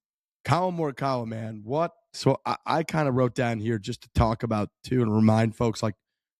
Collin Morikawa, man, what? So I kind of wrote down here just to talk about too and remind folks like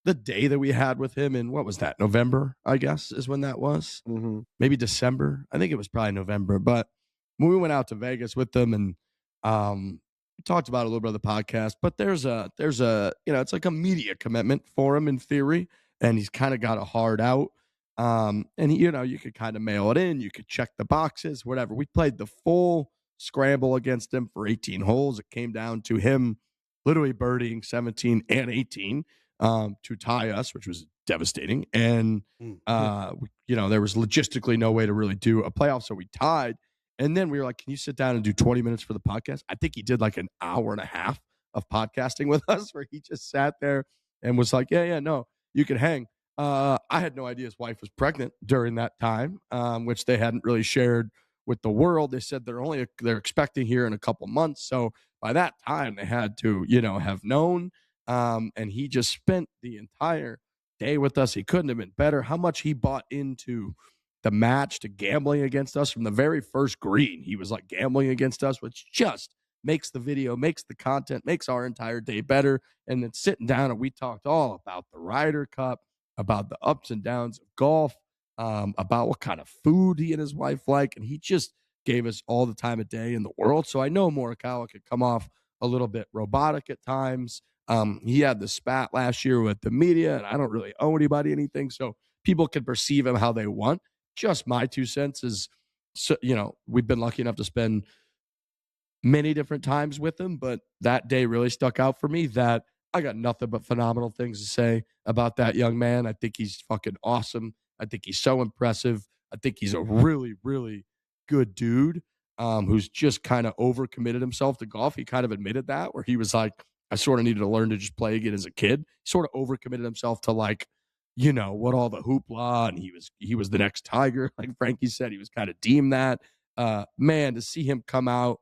the day that we had with him in, what was that, November, I guess is when that was. Mm-hmm. Maybe December. I think it was probably November. But when we went out to Vegas with them and we talked about it a little bit of the podcast, but there's a it's like a media commitment for him in theory, and he's kind of got a hard out. And you could kind of mail it in, you could check the boxes, whatever. We played the full scramble against him for 18 holes. It came down to him literally birdieing 17 and 18 to tie us, which was devastating. And there was logistically no way to really do a playoff, so we tied. And then we were like, can you sit down and do 20 minutes for the podcast? I think he did like an hour and a half of podcasting with us, where he just sat there and was like, no, you can hang. I had no idea his wife was pregnant during that time, which they hadn't really shared with the world. They said they're expecting here in a couple months. So by that time they had to, have known. And he just spent the entire day with us. He couldn't have been better. How much he bought into the match, to gambling against us from the very first green. He was like gambling against us, which just makes the video, makes the content, makes our entire day better. And then sitting down and we talked all about the Ryder Cup, about the ups and downs of golf, about what kind of food he and his wife like. And he just gave us all the time of day in the world. So I know Morikawa could come off a little bit robotic at times. He had the spat last year with the media, and I don't really owe anybody anything. So people can perceive him how they want. Just my 2 cents is, so, we've been lucky enough to spend many different times with him, but that day really stuck out for me. That I got nothing but phenomenal things to say about that young man. I think he's fucking awesome. I think he's so impressive. I think he's a really, really good dude who's just kind of overcommitted himself to golf. He kind of admitted that, where he was like, I sort of needed to learn to just play again as a kid. He sort of overcommitted himself to what all the hoopla, and he was the next Tiger. Like Frankie said, he was kind of deemed that. Man, to see him come out,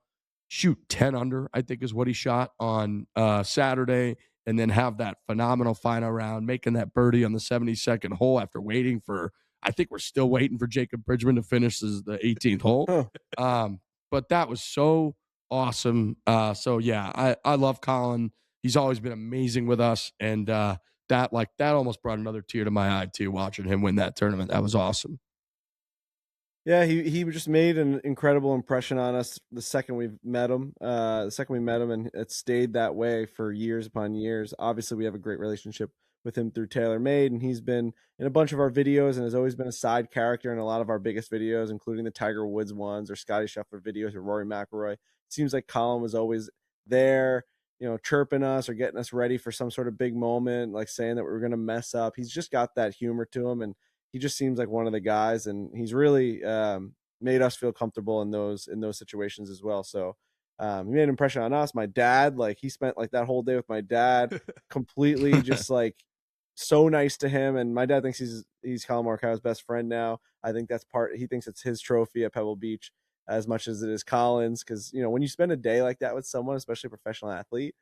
shoot 10 under, I think is what he shot on Saturday, and then have that phenomenal final round, making that birdie on the 72nd hole after waiting for, I think we're still waiting for Jacob Bridgeman to finish as the 18th hole. But that was so awesome. So yeah, I love Collin. He's always been amazing with us. And that almost brought another tear to my eye too, watching him win that tournament. That was awesome. Yeah, he just made an incredible impression on us the second we met him, and it stayed that way for years upon years. Obviously, we have a great relationship with him through TaylorMade, and he's been in a bunch of our videos and has always been a side character in a lot of our biggest videos, including the Tiger Woods ones or Scottie Scheffler videos or Rory McIlroy. It seems like Collin was always there, chirping us or getting us ready for some sort of big moment, like saying that we were going to mess up. He's just got that humor to him, and he just seems like one of the guys, and he's really made us feel comfortable in those situations as well. So he made an impression on us. My dad, he spent that whole day with my dad, completely just so nice to him. And my dad thinks he's Collin Morikawa's best friend now. I think he thinks it's his trophy at Pebble Beach as much as it is Collin's, because when you spend a day like that with someone, especially a professional athlete,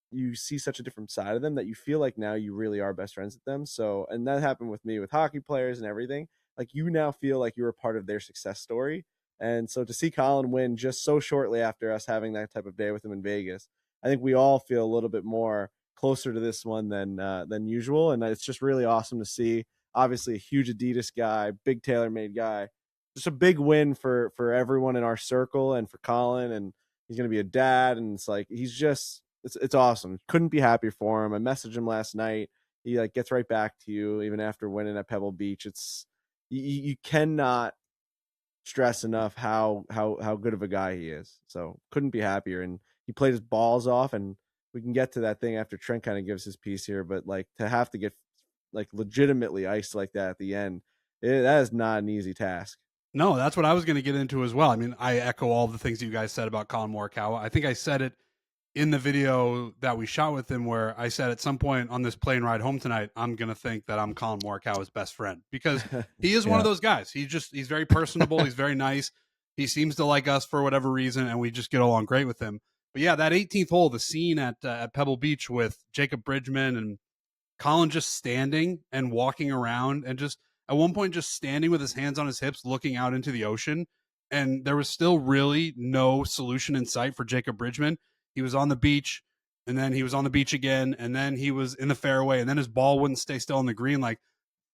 you see such a different side of them that you feel like now you really are best friends with them. So, and that happened with me with hockey players and everything. You now feel like you're a part of their success story. And so to see Collin win just so shortly after us having that type of day with him in Vegas, I think we all feel a little bit more closer to this one than usual. And it's just really awesome to see. Obviously a huge Adidas guy, big TaylorMade guy, just a big win for everyone in our circle and for Collin. And he's going to be a dad. And he's just, it's awesome. Couldn't be happier for him. I messaged him last night. He gets right back to you even after winning at Pebble Beach. It's you cannot stress enough how good of a guy he is. So couldn't be happier. And he played his balls off. And we can get to that thing after Trent kind of gives his piece here. But to have to get legitimately iced like that at the end, that is not an easy task. No, that's what I was going to get into as well. I mean, I echo all the things you guys said about Collin Morikawa. I think I said it in the video that we shot with him, where I said at some point on this plane ride home tonight, I'm going to think that I'm Collin Morikawa's best friend, because he is one of those guys. He's very personable. He's very nice. He seems to like us for whatever reason, and we just get along great with him. But yeah, that 18th hole, the scene at Pebble Beach with Jacob Bridgeman and Collin just standing and walking around, and just at one point just standing with his hands on his hips looking out into the ocean, and there was still really no solution in sight for Jacob Bridgeman. He was on the beach, and then he was on the beach again, and then he was in the fairway, and then his ball wouldn't stay still on the green.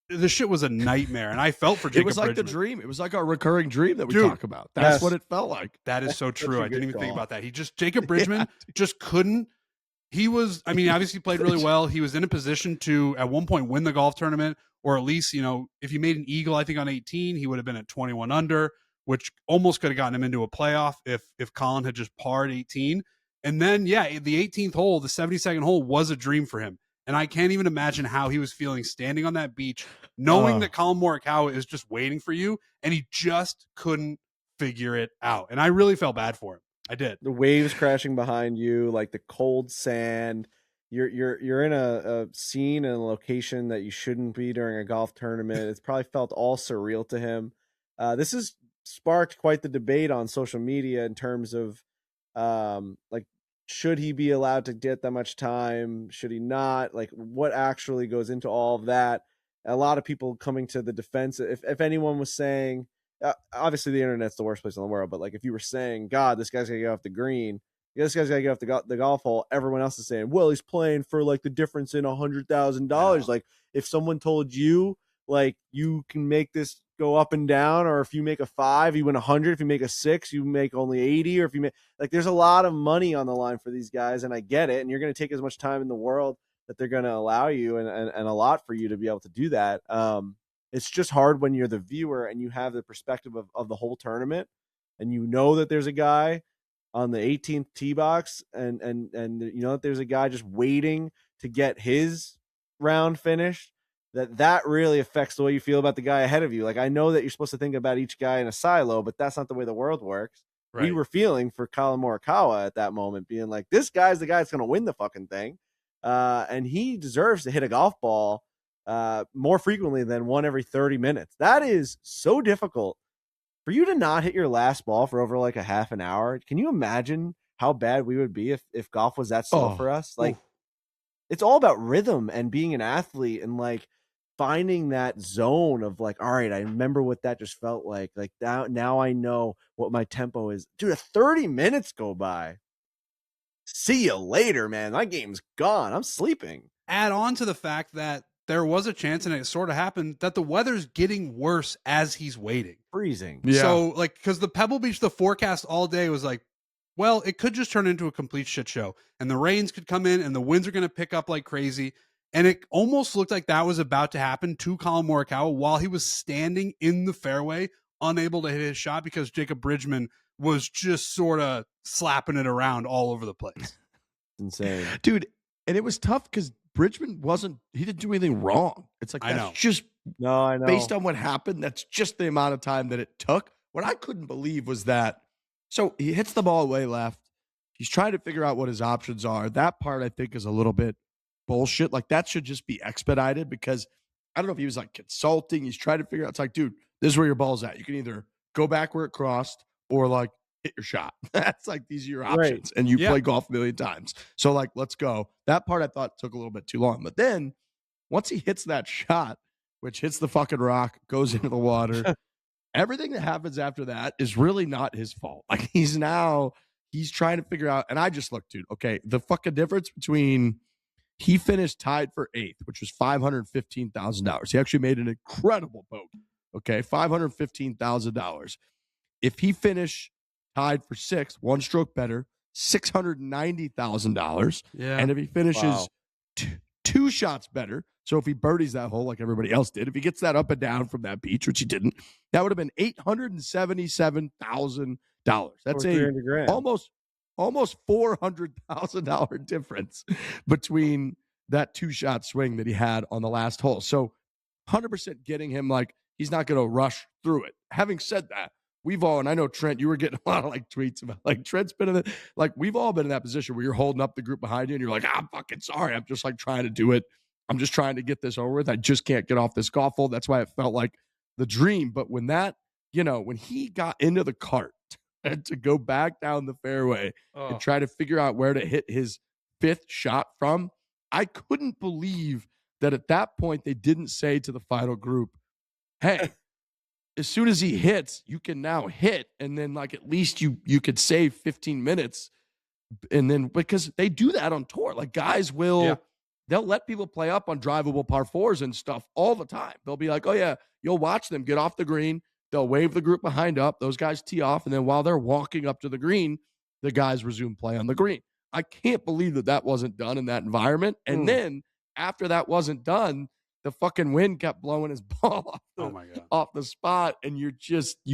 The shit was a nightmare, and I felt for Jacob It was like Bridgeman. the dream. It was like our recurring dream that we talk about. That's what it felt like. That is so true. I didn't even think about that. Jacob Bridgeman just couldn't. He was, obviously played really well. He was in a position to, at one point, win the golf tournament, or at least, if he made an eagle, I think on 18, he would have been at 21 under, which almost could have gotten him into a playoff if Collin had just parred 18. And then, yeah, the 18th hole, the 72nd hole, was a dream for him. And I can't even imagine how he was feeling standing on that beach, knowing that Collin Morikawa is just waiting for you, and he just couldn't figure it out. And I really felt bad for him. I did. The waves crashing behind you, the cold sand. You're in a scene and a location that you shouldn't be during a golf tournament. It's probably felt all surreal to him. This has sparked quite the debate on social media in terms of should he be allowed to get that much time? Should he not? What actually goes into all of that? A lot of people coming to the defense. If anyone was saying, obviously the internet's the worst place in the world, but if you were saying, God, this guy's gonna get off the green, this guy's gotta get off the golf hole, everyone else is saying, well, he's playing for the difference in $100,000. If someone told you you can make this go up and down, or if you make a 5, you win 100. If you make a 6, you make only 80. Or if you make there's a lot of money on the line for these guys, and I get it. And you're going to take as much time in the world that they're going to allow you, and a lot for you to be able to do that. It's just hard when you're the viewer and you have the perspective of the whole tournament, and you know that there's a guy on the 18th tee box, and you know that there's a guy just waiting to get his round finished. That really affects the way you feel about the guy ahead of you. Like, I know that you're supposed to think about each guy in a silo, but that's not the way the world works. Right. We were feeling for Collin Morikawa at that moment, being like, this guy's the guy that's going to win the fucking thing. And he deserves to hit a golf ball more frequently than one every 30 minutes. That is so difficult. For you to not hit your last ball for over like a half an hour, can you imagine how bad we would be if golf was that slow for us? Like, it's all about rhythm and being an athlete and like finding that zone of like, all right, I remember what that just felt like. Like now I know what my tempo is. Dude, 30 minutes go by. See you later, man. My game's gone. I'm sleeping. Add on to the fact that there was a chance, and it sort of happened, that the weather's getting worse as he's waiting. Freezing. Yeah. So, like, because the Pebble Beach, the forecast all day was like, well, it could just turn into a complete shit show, and the rains could come in, and the winds are going to pick up like crazy. And it almost looked like that was about to happen to Collin Morikawa while he was standing in the fairway, unable to hit his shot because Jacob Bridgeman was just sort of slapping it around all over the place. Insane. Dude, and it was tough because Bridgman he didn't do anything wrong. It's like, that's just, I know. Based on what happened, that's just the amount of time that it took. What I couldn't believe was that, so he hits the ball way left. He's trying to figure out what his options are. That part, I think, is a little bit bullshit. Like, that should just be expedited, because I don't know if he was like consulting. He's trying to figure out, it's like, dude, this is where your ball's at. You can either go back where it crossed or like hit your shot. That's like, these are your options. Right. And you play golf a million times. So like, let's go. That part I thought took a little bit too long. But then once he hits that shot, which hits the fucking rock, goes into the water, everything that happens after that is really not his fault. Like, he's trying to figure out, and I just looked, dude, okay, the fucking difference between, he finished tied for 8th, which was $515,000. He actually made an incredible bogey. Okay, $515,000. If he finished tied for 6th, one stroke better, $690,000. Yeah. And if he finishes two shots better, so if he birdies that hole like everybody else did, if he gets that up and down from that beach, which he didn't, that would have been $877,000. That's almost $400,000 difference between that 2-shot swing that he had on the last hole. So 100% getting him, like, he's not going to rush through it. Having said that, we've all, and I know Trent, you were getting a lot of like tweets about, like, Trent's been in the, like, we've all been in that position where you're holding up the group behind you and you're like, I'm fucking sorry. I'm just like trying to do it. I'm just trying to get this over with. I just can't get off this golf hole. That's why it felt like the dream. But when that, when he got into the cart and to go back down the fairway and try to figure out where to hit his 5th shot from, I couldn't believe that at that point they didn't say to the final group, hey, as soon as he hits, you can now hit, and then like at least you could save 15 minutes. And then, because they do that on tour, like, guys will they'll let people play up on drivable par 4s and stuff all the time. They'll be like, oh yeah, you'll watch them get off the green, they'll wave the group behind up, those guys tee off, and then while they're walking up to the green, the guys resume play on the green. I can't believe that wasn't done in that environment. And then after that wasn't done, the fucking wind kept blowing his ball off the spot. And you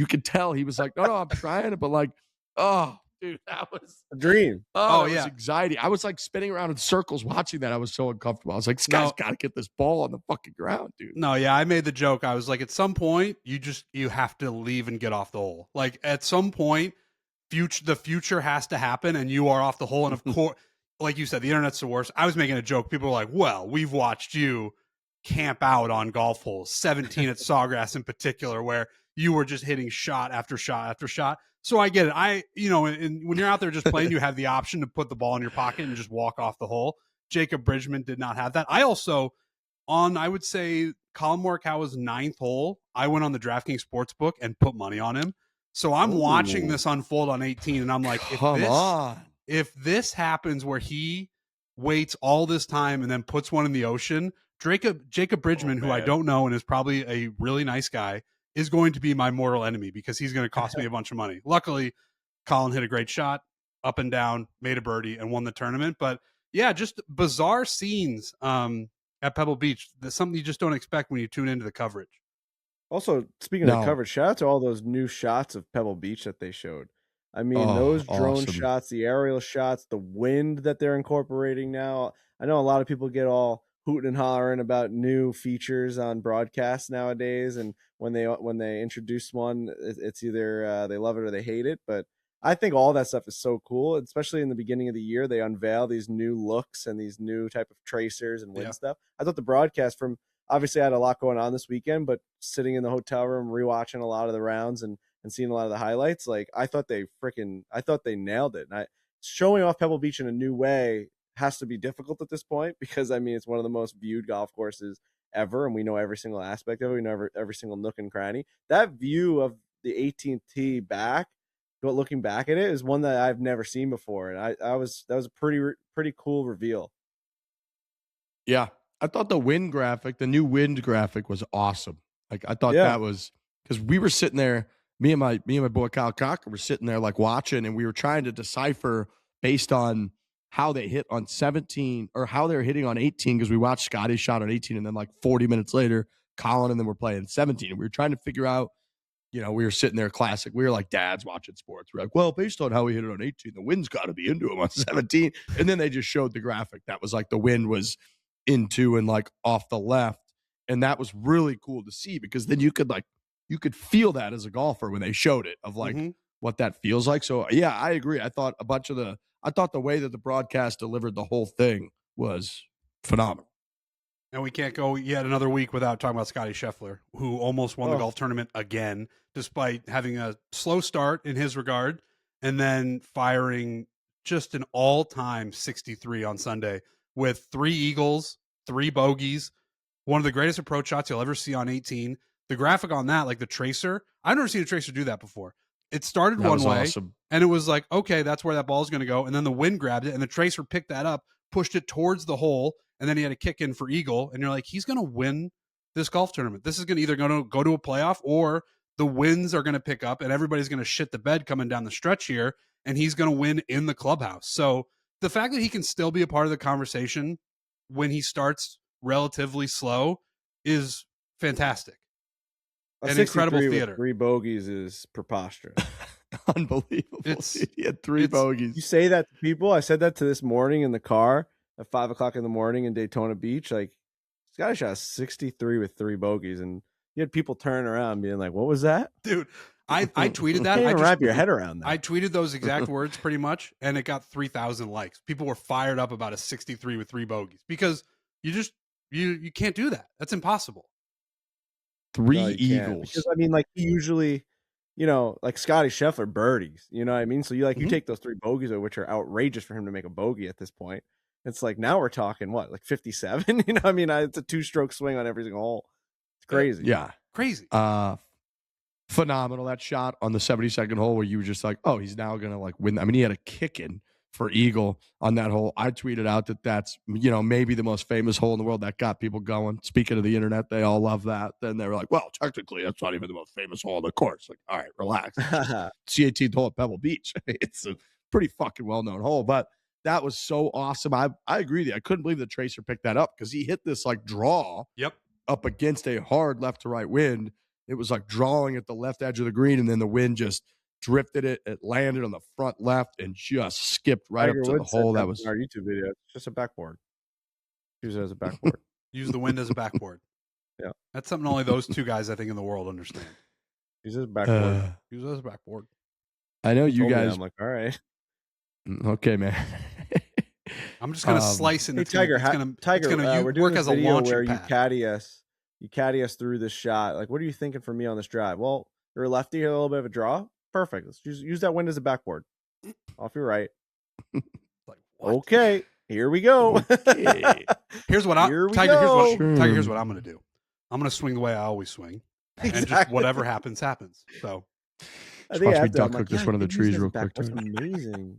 could tell he was like, no, I'm trying it. But like, oh, dude, that was a dream. Oh, it was anxiety. I was like spinning around in circles watching that. I was so uncomfortable. I was like, this guy's got to get this ball on the fucking ground, dude. No, yeah, I made the joke. I was like, at some point, you have to leave and get off the hole. Like, at some point, the future has to happen, and you are off the hole. And of course, like you said, the internet's the worst. I was making a joke. People were like, well, we've watched you camp out on golf holes, 17 at Sawgrass in particular, where you were just hitting shot after shot after shot. So I get it. And when you're out there just playing, you have the option to put the ball in your pocket and just walk off the hole. Jacob Bridgeman did not have that. I also, I would say, Collin Morikawa's 9th hole, I went on the DraftKings Sportsbook and put money on him. So I'm watching this unfold on 18, and I'm like, if this happens where he waits all this time and then puts one in the ocean, Jacob Bridgman, who I don't know and is probably a really nice guy, is going to be my mortal enemy because he's going to cost me a bunch of money. Luckily, Collin hit a great shot, up and down, made a birdie, and won the tournament. But yeah, just bizarre scenes at Pebble Beach. That's something you just don't expect when you tune into the coverage. Also, speaking of the coverage, shout out to all those new shots of Pebble Beach that they showed. I mean, those drone shots, the aerial shots, the wind that they're incorporating now. I know a lot of people get all hooting and hollering about new features on broadcast nowadays, and when they introduce one, it's either they love it or they hate it. But I think all that stuff is so cool, especially in the beginning of the year. They unveil these new looks and these new type of tracers and wind stuff. I thought the broadcast from obviously I had a lot going on this weekend, but sitting in the hotel room, rewatching a lot of the rounds and seeing a lot of the highlights, like I thought they nailed it. And showing off Pebble Beach in a new way has to be difficult at this point because I mean it's one of the most viewed golf courses ever, and we know every single aspect of it. We know every single nook and cranny. That view of the 18th tee back, but looking back at it, is one that I've never seen before, and that was a pretty cool reveal. Yeah, I thought the new wind graphic was awesome. Like I thought that was because we were sitting there, me and my boy Kyle Cocker were sitting there like watching, and we were trying to decipher based on how they hit on 17 or how they're hitting on 18 because we watched Scottie shot on 18 and then like 40 minutes later, Collin and then we're playing 17. And we were trying to figure out, we were sitting there classic. We were like dads watching sports. We're like, well, based on how we hit it on 18, the wind's got to be into him on 17. And then they just showed the graphic. That was like the wind was into and like off the left. And that was really cool to see because then you could feel that as a golfer when they showed it of like what that feels like. So yeah, I agree. I thought the way that the broadcast delivered the whole thing was phenomenal. And we can't go yet another week without talking about Scottie Scheffler, who almost won the golf tournament again, despite having a slow start in his regard, and then firing just an all-time 63 on Sunday with 3 eagles, 3 bogeys, one of the greatest approach shots you'll ever see on 18. The graphic on that, like the tracer, I've never seen a tracer do that before. It started one way, awesome. And it was like, okay, that's where that ball is going to go. And then the wind grabbed it, and the tracer picked that up, pushed it towards the hole, and then he had a kick in for eagle. And you're like, he's going to win this golf tournament. This is either going to go to a playoff or the winds are going to pick up and everybody's going to shit the bed coming down the stretch here, and he's going to win in the clubhouse. So the fact that he can still be a part of the conversation when he starts relatively slow is fantastic. An incredible theater. 3 bogeys is preposterous. Unbelievable. He had 3 bogeys. You say that to people. I said that to this morning in the car at 5:00 in the morning in Daytona Beach. Like, Scottie shot 63 with 3 bogeys, and you had people turning around being like, "What was that, dude?" I tweeted that. You can't wrap your head around that. I tweeted those exact words pretty much, and it got 3,000 likes. People were fired up about a 63 with 3 bogeys because you can't do that. That's impossible. 3 eagles. Because I mean, like he usually, like Scottie Scheffler birdies. You know what I mean? So you take those 3 bogeys, which are outrageous for him to make a bogey at this point. It's like now we're talking what, like 57? You know, I mean, it's a 2-stroke swing on every single hole. It's crazy. Yeah, crazy. Phenomenal that shot on the 72nd hole where you were just like, oh, he's now gonna like win. I mean, he had a kick in for eagle on that hole. I tweeted out that's maybe the most famous hole in the world. That got people going. Speaking of the internet, they all love that. Then they were like, well, technically that's not even the most famous hole on the course. Like, all right, relax. It's the 18th hole at Pebble Beach. It's a pretty fucking well-known hole, but that was so awesome. I agree with you. I couldn't believe the tracer picked that up because he hit this like draw up against a hard left to right wind. It was like drawing at the left edge of the green, and then the wind just drifted it. It landed on the front left and just skipped right up to the hole. That was our YouTube video. It's just a backboard. Use it as a backboard. Use the wind as a backboard. Yeah, that's something only those 2 guys I think in the world understand. Use it as a backboard. Use it as a backboard. I know you guys. I'm like, all right, okay, man. I'm just gonna slice in. Hey, Tiger, we're doing work as a video launching where pad. You caddy us through this shot. Like, what are you thinking for me on this drive? Well, you're a lefty, a little bit of a draw. Perfect. Let's use that wind as a backboard. Off your right. Like, what? Okay, here we go. Okay. Here's what Tiger, here's what I'm gonna do. I'm gonna swing the way I always swing. Exactly. And just whatever happens. So I think watch me duck hook this one of the trees real quick. That's amazing.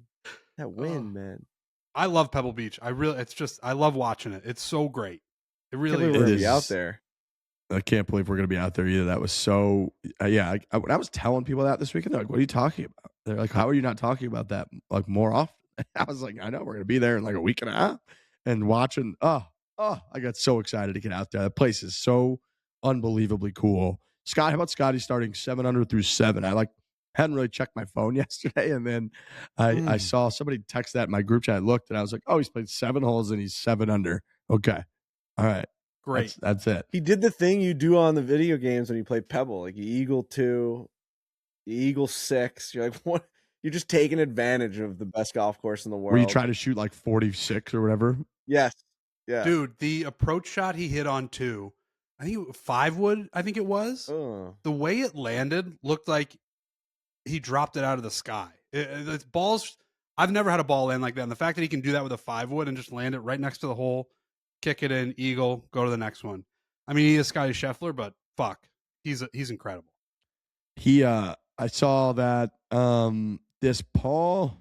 That wind, man. I love Pebble Beach. I love watching it. It's so great. It really is. We're gonna be out there. I can't believe we're going to be out there either. That was so, yeah. When I was telling people that this weekend, they're like, what are you talking about? They're like, how are you not talking about that like more often? I was like, I know we're going to be there in like a week and a half and watching. I got so excited to get out there. The place is so unbelievably cool. Scott, how about Scottie starting 7 under through 7? I hadn't really checked my phone yesterday, and then I saw somebody text that in my group chat. I looked, and I was like, oh, he's played 7 holes, and he's 7 under. Okay. All right. Great. That's it. He did the thing you do on the video games when you play Pebble. Like, you eagle 2, you eagle 6. You're like, what? You're just taking advantage of the best golf course in the world. Were you trying to shoot like 46 or whatever? Yes. Yeah. Dude, the approach shot he hit on 2, I think 5 wood, I think it was. The way it landed looked like he dropped it out of the sky. It's balls. I've never had a ball land like that. And the fact that he can do that with a 5 wood and just land it right next to the hole, kick it in, eagle, go to the next one. I mean, he is Scottie Scheffler, but fuck, he's incredible. I saw that this Paul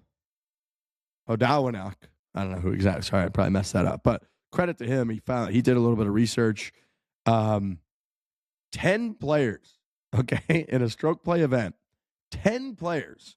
O'Dowanock, I don't know who exactly. Sorry, I probably messed that up. But credit to him, he did a little bit of research. 10 players, okay, in a stroke play event. 10 players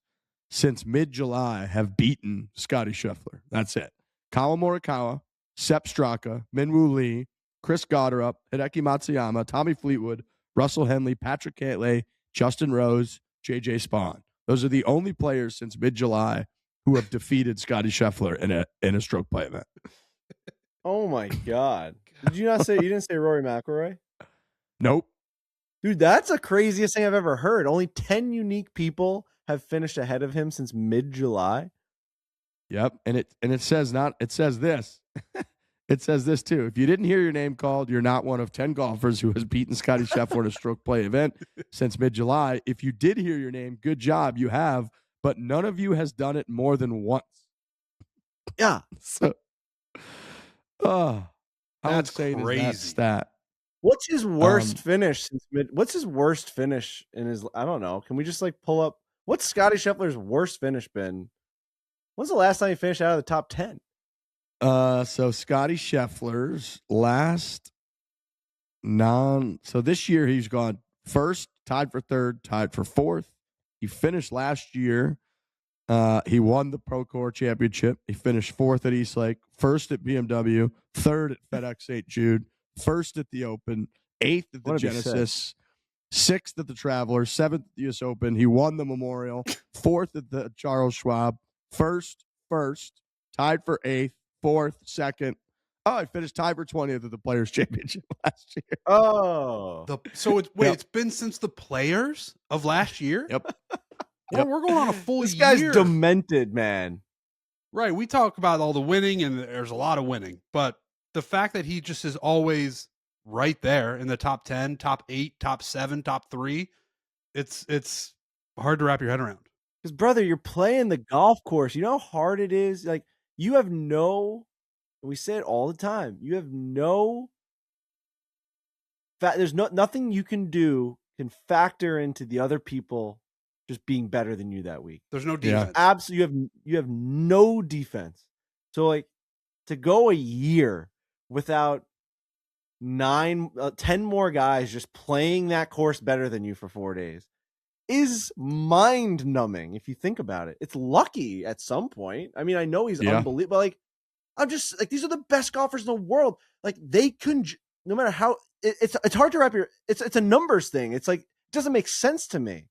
since mid-July have beaten Scottie Scheffler. That's it. Collin Morikawa, Sepp Straka, Minwoo Lee, Chris Gotterup, Hideki Matsuyama, Tommy Fleetwood, Russell Henley, Patrick Cantlay, Justin Rose, JJ Spawn. Those are the only players since mid-July who have defeated Scottie Scheffler in a stroke play event. Oh my God. Did you not say, you didn't say Rory McIlroy? Nope. Dude, that's the craziest thing I've ever heard. Only 10 unique people have finished ahead of him since mid-July. Yep. And it says this. It says this too. If you didn't hear your name called, you're not one of 10 golfers who has beaten Scottie Scheffler in a stroke play event since mid-July. If you did hear your name, good job. You have, but none of you has done it more than once. Yeah. So, how That's insane crazy. is that stat? What's his worst finish since what's his worst finish in his, I don't know. Can we just like pull up, what's Scottie Scheffler's worst finish been? When's the last time he finished out of the top 10? So Scottie Scheffler's last so this year he's gone first, tied for third, tied for fourth. He finished last year. He won the Procore Championship. He finished fourth at Eastlake, first at BMW, third at FedEx St. Jude, first at the Open, eighth at the Genesis, sixth at the Traveler, seventh at the US Open. He won the Memorial, fourth at the Charles Schwab, first, tied for eighth, fourth, second. Oh, I finished tied for 20th at the Players Championship last year. Oh. It's been since the Players of last year? Yep. Well, we're going on a full this year. This guy's demented, man. Right. We talk about all the winning, and there's a lot of winning. But the fact that he just is always right there in the top 10, top 8, top 7, top 3, it's hard to wrap your head around. Because, brother, you're playing the golf course. You know how hard it is? Like, you have we say it all the time, you have there's nothing you can do can factor into the other people just being better than you that week. There's no defense. Yeah. Absolutely, you have no defense. So, like, to go a year without 10 more guys just playing that course better than you for 4 days is mind numbing. If you think about it, it's lucky at some point. I mean, I know he's unbelievable. Like, I'm just like, these are the best golfers in the world. Like, they can, no matter how it's hard to wrap it's a numbers thing. It's like, it doesn't make sense to me.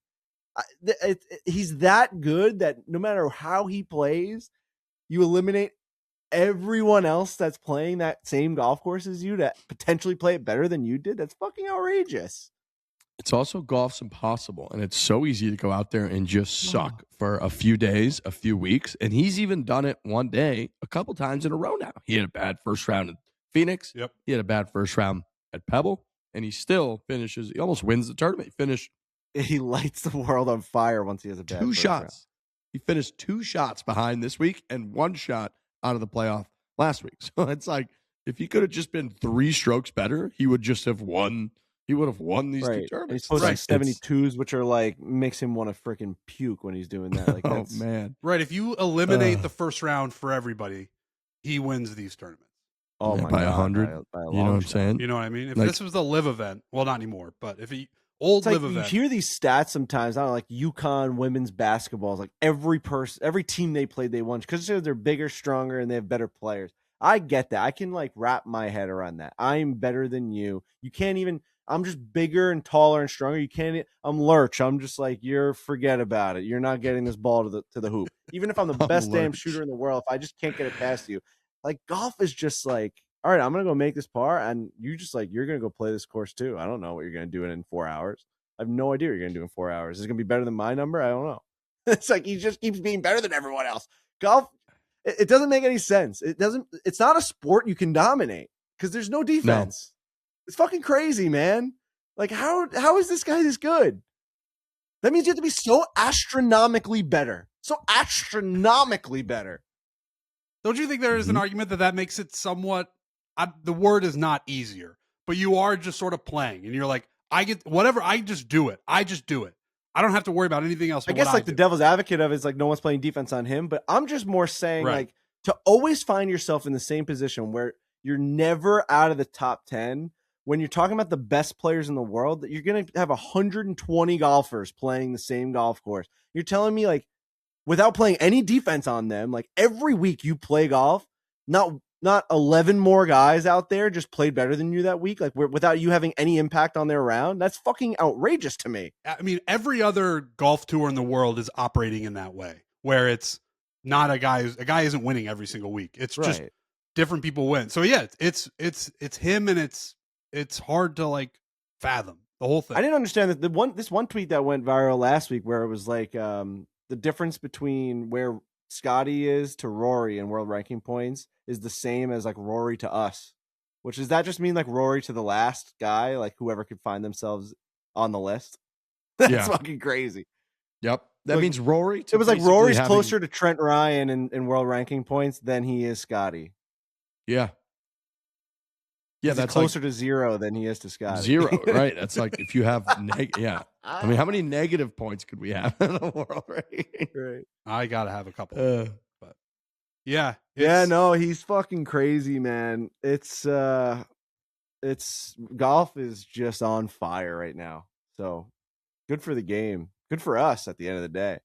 He's that good that no matter how he plays, you eliminate everyone else that's playing that same golf course as you to potentially play it better than you did. That's fucking outrageous. It's also golf's impossible, and it's so easy to go out there and just suck for a few days, a few weeks, and he's even done it one day a couple times in a row now. He had a bad first round in Phoenix. Yep. He had a bad first round at Pebble, and he still finishes. He almost wins the tournament. He lights the world on fire once he has a bad two shots. Round. He finished 2 shots behind this week and 1 shot out of the playoff last week. So it's like, if he could have just been 3 strokes better, he would just have won. He would have won these 2 tournaments. He's posting 72s, which are like, makes him want to freaking puke when he's doing that. Like, oh man, right? If you eliminate the first round for everybody, he wins these tournaments. Oh my by God, 100. by you know what I'm saying? You know what I mean? If like, this was the LIV event, well, not anymore. But if he LIV event, you hear these stats sometimes. I don't know, like UConn women's basketball is like every team they played, they won because they're bigger, stronger, and they have better players. I get that. I can like wrap my head around that. I'm better than you. You can't even. I'm just bigger and taller and stronger. You can't. I'm Lurch. I'm just like, forget about it. You're not getting this ball to the hoop. Even if I'm the best damn shooter in the world, if I just can't get it past you, like golf is just like, all right, I'm gonna go make this par, and you just like you're gonna go play this course too. I don't know what you're gonna do in 4 hours. I have no idea what you're gonna do in 4 hours. Is it gonna be better than my number? I don't know. It's like he just keeps being better than everyone else. Golf, it doesn't make any sense. It's not a sport you can dominate because there's no defense. No. It's fucking crazy, man. Like, how is this guy this good? That means you have to be so astronomically better. So astronomically better. Don't you think there is an argument that makes it somewhat, the word is not easier, but you are just sort of playing and you're like, I get whatever, I just do it. I just do it. I don't have to worry about anything else. I guess like the devil's advocate of it is like no one's playing defense on him, but I'm just more saying like to always find yourself in the same position where you're never out of the top 10. When you're talking about the best players in the world, that you're going to have 120 golfers playing the same golf course. You're telling me like without playing any defense on them, like every week you play golf, not 11 more guys out there just played better than you that week, like without you having any impact on their round. That's fucking outrageous to me. I mean, every other golf tour in the world is operating in that way, where it's not a guy isn't winning every single week. It's just different people win. So yeah, it's him, and it's hard to like fathom the whole thing. I didn't understand that this one tweet that went viral last week where it was like the difference between where Scottie is to Rory in world ranking points is the same as like Rory to us, which does that just mean like Rory to the last guy, like whoever could find themselves on the list? That's fucking crazy. Yep. That means Rory. It was like Rory's closer to Trent Ryan in world ranking points than he is Scottie. Yeah. Yeah, that's closer to 0 than he is to Scottie. 0, right? That's like if you have I mean, how many negative points could we have in the world ranking? Right. I gotta have a couple, but yeah, no, he's fucking crazy, man. It's golf is just on fire right now. So good for the game. Good for us at the end of the day.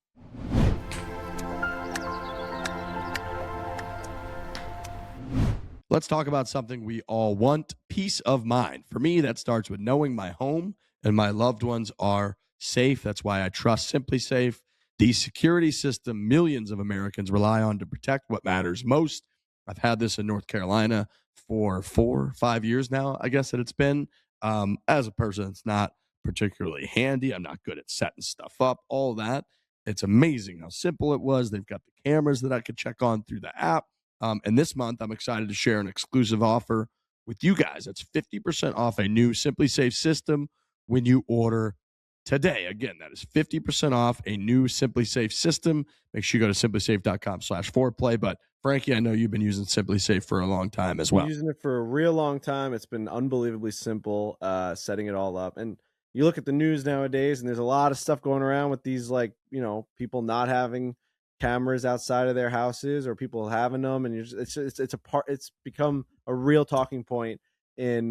Let's talk about something we all want, peace of mind. For me, that starts with knowing my home and my loved ones are safe. That's why I trust Simply Safe, the security system millions of Americans rely on to protect what matters most. I've had this in North Carolina for 4 or 5 years now, I guess that it's been. As a person that's not particularly handy, I'm not good at setting stuff up, all that. It's amazing how simple it was. They've got the cameras that I could check on through the app. And this month, I'm excited to share an exclusive offer with you guys. That's 50% off a new Simply Safe system when you order today. Again, that is 50% off a new Simply Safe system. Make sure you go to simplysafe.com/foreplay. But Frankie, I know you've been using Simply Safe for a long time as well. I've been using it for a real long time. It's been unbelievably simple setting it all up. And you look at the news nowadays, and there's a lot of stuff going around with these, like, people not having cameras outside of their houses or people having them, and it's become a real talking point in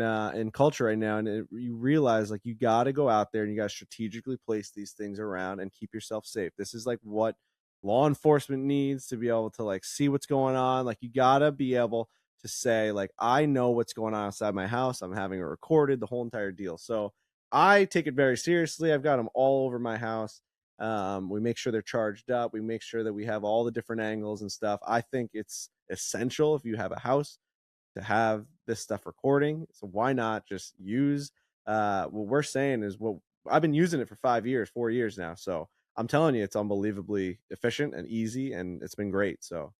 culture right now. And you realize like you got to go out there and you got to strategically place these things around and keep yourself safe. This is like what law enforcement needs to be able to like see what's going on. Like you got to be able to say like, I know what's going on outside my house. I'm having it recorded, the whole entire deal. So I take it very seriously. I've got them all over my house. We make sure they're charged up. We make sure that we have all the different angles and stuff. I think it's essential if you have a house to have this stuff recording. So why not just use what we're saying is what I've been using it for 4 years now. So I'm telling you, it's unbelievably efficient and easy, and it's been great. So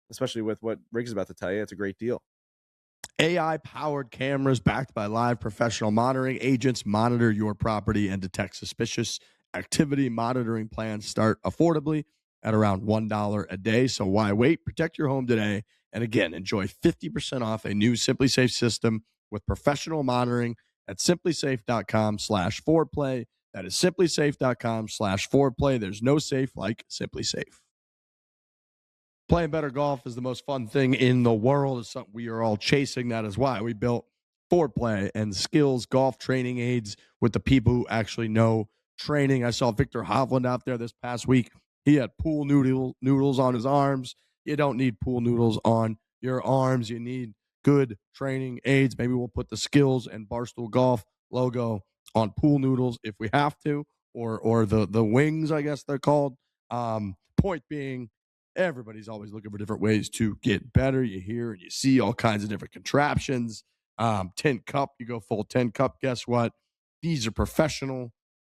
especially with what Riggs is about to tell you, it's a great deal. AI-powered cameras backed by live professional monitoring agents monitor your property and detect suspicious activity. Monitoring plans start affordably at around $1 a day. So why wait? Protect your home today. And again, enjoy 50% off a new Simply Safe system with professional monitoring at simplysafe.com/foreplay. That is simplysafe.com/foreplay. There's no safe like Simply Safe. Playing better golf is the most fun thing in the world. It's something we are all chasing. That is why we built Foreplay and Skills golf training aids with the people who actually know training. I saw Victor Hovland out there this past week. He had pool noodles on his arms. You don't need pool noodles on your arms. You need good training aids. Maybe we'll put the Skills and Barstool Golf logo on pool noodles if we have to, or the wings, I guess they're called. Point being, everybody's always looking for different ways to get better. You hear and you see all kinds of different contraptions. 10 cup, you go full 10 cup. Guess what? These are professional,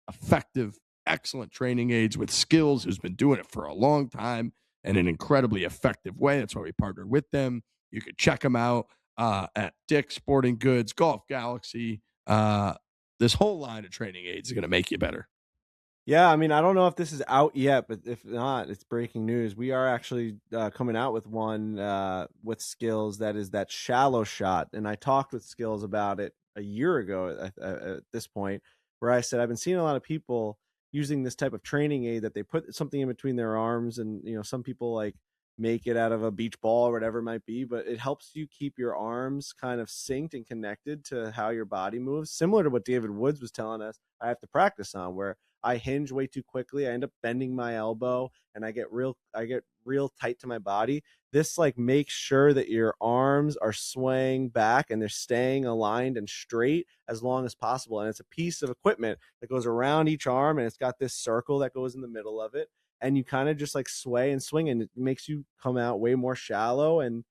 effective, excellent training aids with skills who's been doing it for a long time in an incredibly effective way. That's why we partnered with them. You can check them out at Dick's Sporting Goods, Golf Galaxy. This whole line of training aids is going to make you better. Yeah, I mean, I don't know if this is out yet, but if not, it's breaking news. We are actually coming out with one with Skills that is that shallow shot. And I talked with Skills about it a year ago at this point, where I said, I've been seeing a lot of people using this type of training aid that they put something in between their arms. And, you know, some people like make it out of a beach ball or whatever it might be, but it helps you keep your arms kind of synced and connected to how your body moves, similar to what David Woods was telling us I have to practice on, where I hinge way too quickly. I end up bending my elbow and I get real tight to my body. This like makes sure that your arms are swaying back and they're staying aligned and straight as long as possible. And it's a piece of equipment that goes around each arm, and it's got this circle that goes in the middle of it. And you kind of just like sway and swing, and it makes you come out way more shallow and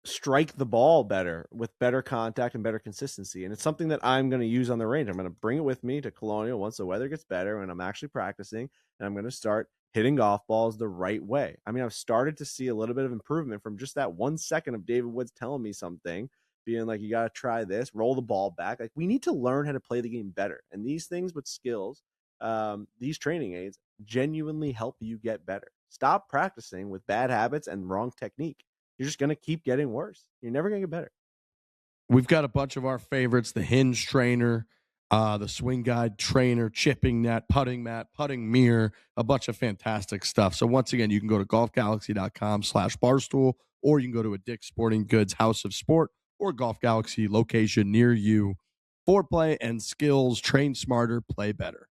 strike the ball better with better contact and better consistency. And it's something that I'm going to use on the range. I'm going to bring it with me to Colonial once the weather gets better and I'm actually practicing, and I'm going to start hitting golf balls the right way. I mean, I've started to see a little bit of improvement from just that 1 second of David Woods telling me something, being like, you got to try this, roll the ball back. Like, we need to learn how to play the game better. And these things with Skills, these training aids genuinely help you get better. Stop practicing with bad habits and wrong technique. You're just going to keep getting worse. You're never going to get better. We've got a bunch of our favorites: the hinge trainer, the swing guide trainer, chipping net, putting mat, putting mirror, a bunch of fantastic stuff. So once again, you can go to golfgalaxy.com/barstool, or you can go to a Dick's Sporting Goods House of Sport or Golf Galaxy location near you. Foreplay and Skills, train smarter, play better.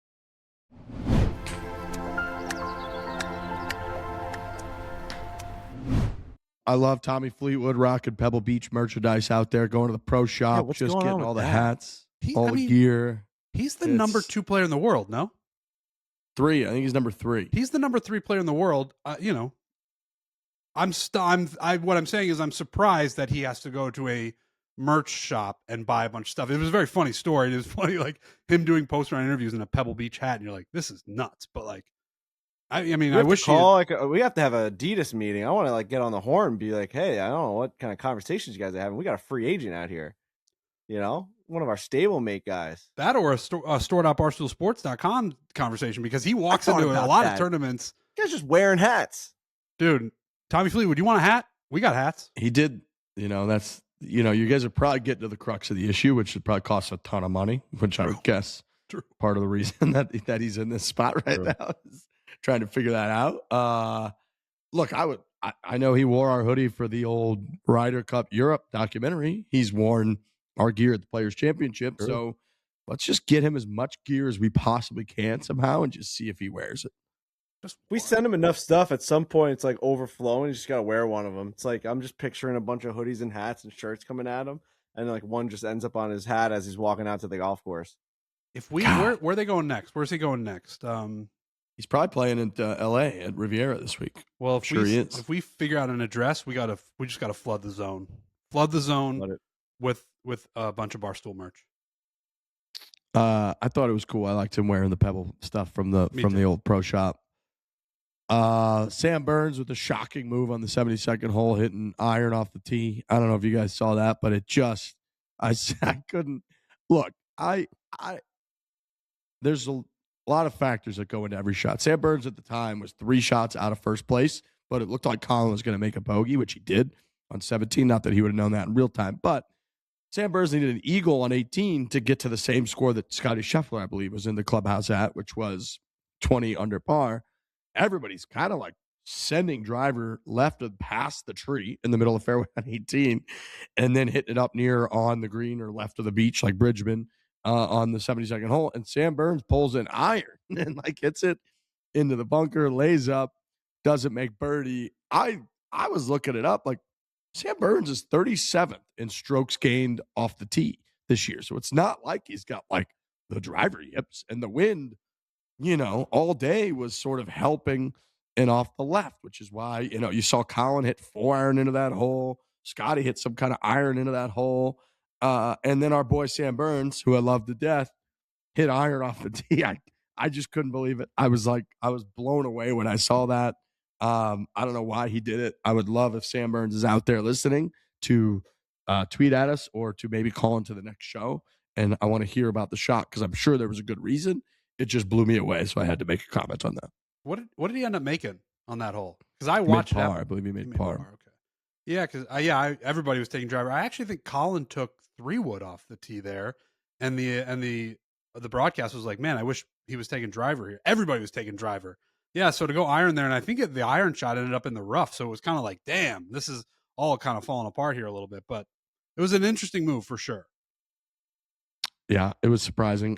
I love Tommy Fleetwood rocking Pebble Beach merchandise out there, going to the pro shop, just getting all the hats, the gear. He's the number 2 player in the world, no? 3. I think he's number 3. He's the number 3 player in the world. You know, what I'm saying is I'm surprised that he has to go to a merch shop and buy a bunch of stuff. It was a very funny story. It was funny, like him doing post-round interviews in a Pebble Beach hat, and you're like, this is nuts. But like, I mean, I wish we have to have an Adidas meeting. I want to like get on the horn and be like, hey, I don't know what kind of conversations you guys are having. We got a free agent out here. You know, one of our stablemate guys. That or a store.barstoolsports.com conversation, because he walks into a lot of tournaments. You guys just wearing hats. Dude, Tommy Fleetwood, you want a hat? We got hats. He did. You know, that's, you know, you guys are probably getting to the crux of the issue, which would probably cost a ton of money, which I would guess part of the reason that he's in this spot right now is trying to figure that out. Look, I know he wore our hoodie for the old Ryder Cup Europe documentary. He's worn our gear at the Players Championship. True. So let's just get him as much gear as we possibly can somehow and just see if he wears it. We send him enough stuff, at some point it's like overflowing. You just got to wear one of them. It's like, I'm just picturing a bunch of hoodies and hats and shirts coming at him, and like one just ends up on his hat as he's walking out to the golf course. If we, where are they going next? Where's he going next? He's probably playing at LA at Riviera this week. Well, if we figure out an address, we just gotta flood the zone. Flood the zone with a bunch of Barstool merch. I thought it was cool. I liked him wearing the Pebble stuff from the old pro shop. Sam Burns with a shocking move on the 72nd hole, hitting iron off the tee. I don't know if you guys saw that, but it just I couldn't look. There's a lot of factors that go into every shot. Sam Burns at the time was 3 shots out of first place, but it looked like Collin was going to make a bogey, which he did on 17. Not that he would have known that in real time, but Sam Burns needed an eagle on 18 to get to the same score that Scottie Scheffler, I believe, was in the clubhouse at, which was 20 under par. Everybody's kind of like sending driver left of past the tree in the middle of fairway on 18 and then hitting it up near on the green or left of the beach like Bridgeman on the 72nd hole. And Sam Burns pulls an iron and like hits it into the bunker, lays up, doesn't make birdie. I was looking it up like, Sam Burns is 37th in strokes gained off the tee this year. So it's not like he's got like the driver yips, and the wind, all day was sort of helping and off the left, which is why, you saw Collin hit 4-iron into that hole. Scottie hit some kind of iron into that hole. And then our boy Sam Burns, who I love to death, hit iron off the tee. I just couldn't believe it. I was blown away when I saw that. I don't know why he did it. I would love if Sam Burns is out there listening to tweet at us or to maybe call into the next show. And I want to hear about the shot because I'm sure there was a good reason. It just blew me away, so I had to make a comment on that. What did he end up making on that hole? Because I watched par. I believe he made par. Okay. Yeah, because everybody was taking driver. I actually think Collin took 3-wood off the tee there, and the broadcast was like, man, I wish he was taking driver here. Everybody was taking driver. Yeah, so to go iron there, and I think the iron shot ended up in the rough, so it was kind of like, damn, this is all kind of falling apart here a little bit, but it was an interesting move for sure. Yeah, it was surprising.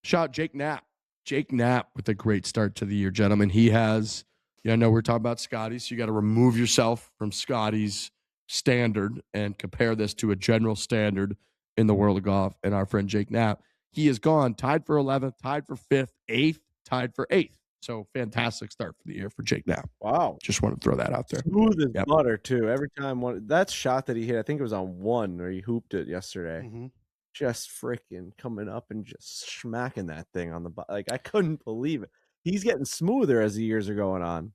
Shout out Jake Knapp. Jake Knapp with a great start to the year, gentlemen. He has, I know we're talking about Scottie, so you got to remove yourself from Scottie's standard and compare this to a general standard in the world of golf. And our friend Jake Knapp, he has gone tied for 11th, tied for 5th, 8th, tied for 8th. So fantastic start for the year for Jake Knapp. Wow. Just want to throw that out there. Smooth as butter, too. Every time that shot that he hit, I think it was on 1 where he hooped it yesterday. Mm-hmm. Just freaking coming up and just smacking that thing on the like I couldn't believe it. He's getting smoother as the years are going on.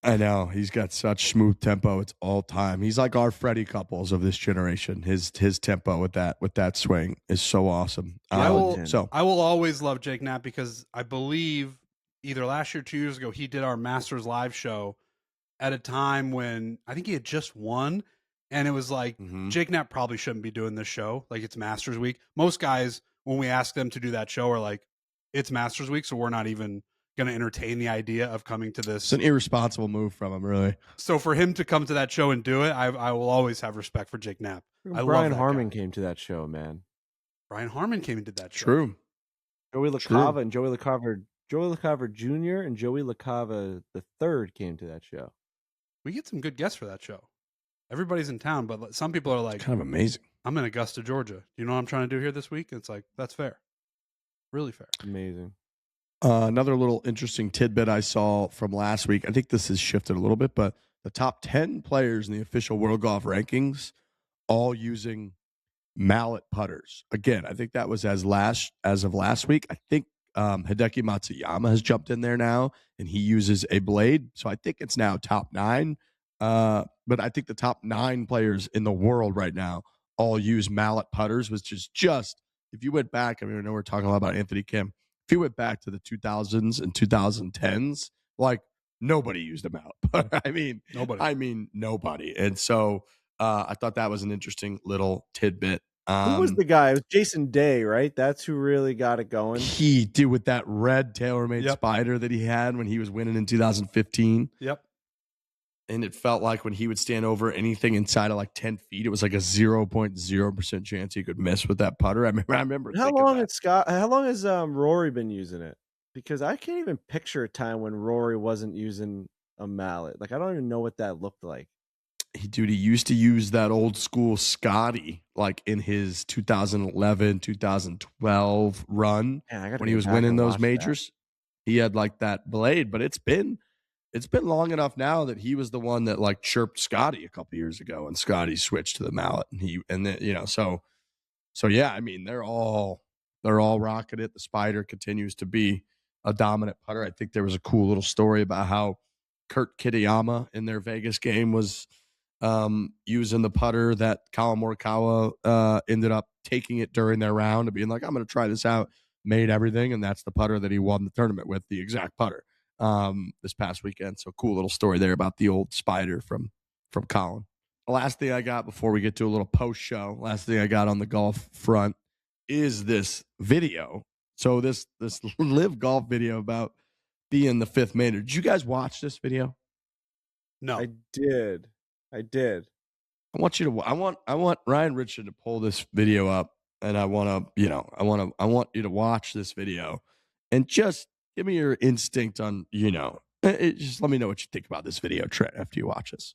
I know. He's got such smooth tempo. It's all time. He's like our Freddie Couples of this generation. His tempo with that swing is so awesome. I will always love Jake Knapp because I believe either last year or 2 years ago he did our Masters live show at a time when I think he had just won. And it was like, Jake Knapp probably shouldn't be doing this show. Like, it's Masters week. Most guys, when we ask them to do that show, are like, it's Masters week, so we're not even going to entertain the idea of coming to this. It's an irresponsible move from him, really. So for him to come to that show and do it, I will always have respect for Jake Knapp. Brian Harmon came to that show, man. Brian Harmon came and did that show. True. Joey LaCava and Joey LaCava Jr. and Joey LaCava III came to that show. We get some good guests for that show. Everybody's in town, but some people are like, it's kind of amazing. I'm in Augusta, Georgia. Do you know what I'm trying to do here this week? It's like, that's fair. Really fair. Amazing. Another little interesting tidbit I saw from last week. I think this has shifted a little bit, but the top 10 players in the official World Golf rankings all using mallet putters. Again, I think that was as of last week. I think Hideki Matsuyama has jumped in there now, and he uses a blade. So I think it's now top 9. But I think the top 9 players in the world right now all use mallet putters, which is just, if you went back, I know we're talking a lot about Anthony Kim. If you went back to the 2000s and 2010s, like nobody used a mallet putter. Nobody. And so I thought that was an interesting little tidbit. Who was the guy? It was Jason Day, right? That's who really got it going. He did with that red TaylorMade Spider that he had when he was winning in 2015. Yep. And it felt like when he would stand over anything inside of like 10 feet, it was like a 0.0% chance he could miss with that putter. I remember. How long has Rory been using it? Because I can't even picture a time when Rory wasn't using a mallet. Like, I don't even know what that looked like. He used to use that old school Scottie, like in his 2011, 2012 run when he was winning those majors. He had like that blade, but it's been long enough now that he was the one that like chirped Scottie a couple years ago, and Scottie switched to the mallet, so yeah, I mean they're all rocking it. The Spider continues to be a dominant putter. I think there was a cool little story about how Kurt Kitayama in their Vegas game was using the putter that Collin Morikawa ended up taking it during their round and being like, I'm going to try this out, made everything, and that's the putter that he won the tournament with, the exact putter. This past weekend. So cool little story there about the old Spider from Collin. The last thing I got before we get to a little post show, last thing I got on the golf front is this video. So this LIV Golf video about being the 5th major. Did you guys watch this video? No. I did. I want you to I want Ryan Richard to pull this video up, and I want you to watch this video and just give me your instinct on, just let me know what you think about this video, Trent, after you watch this.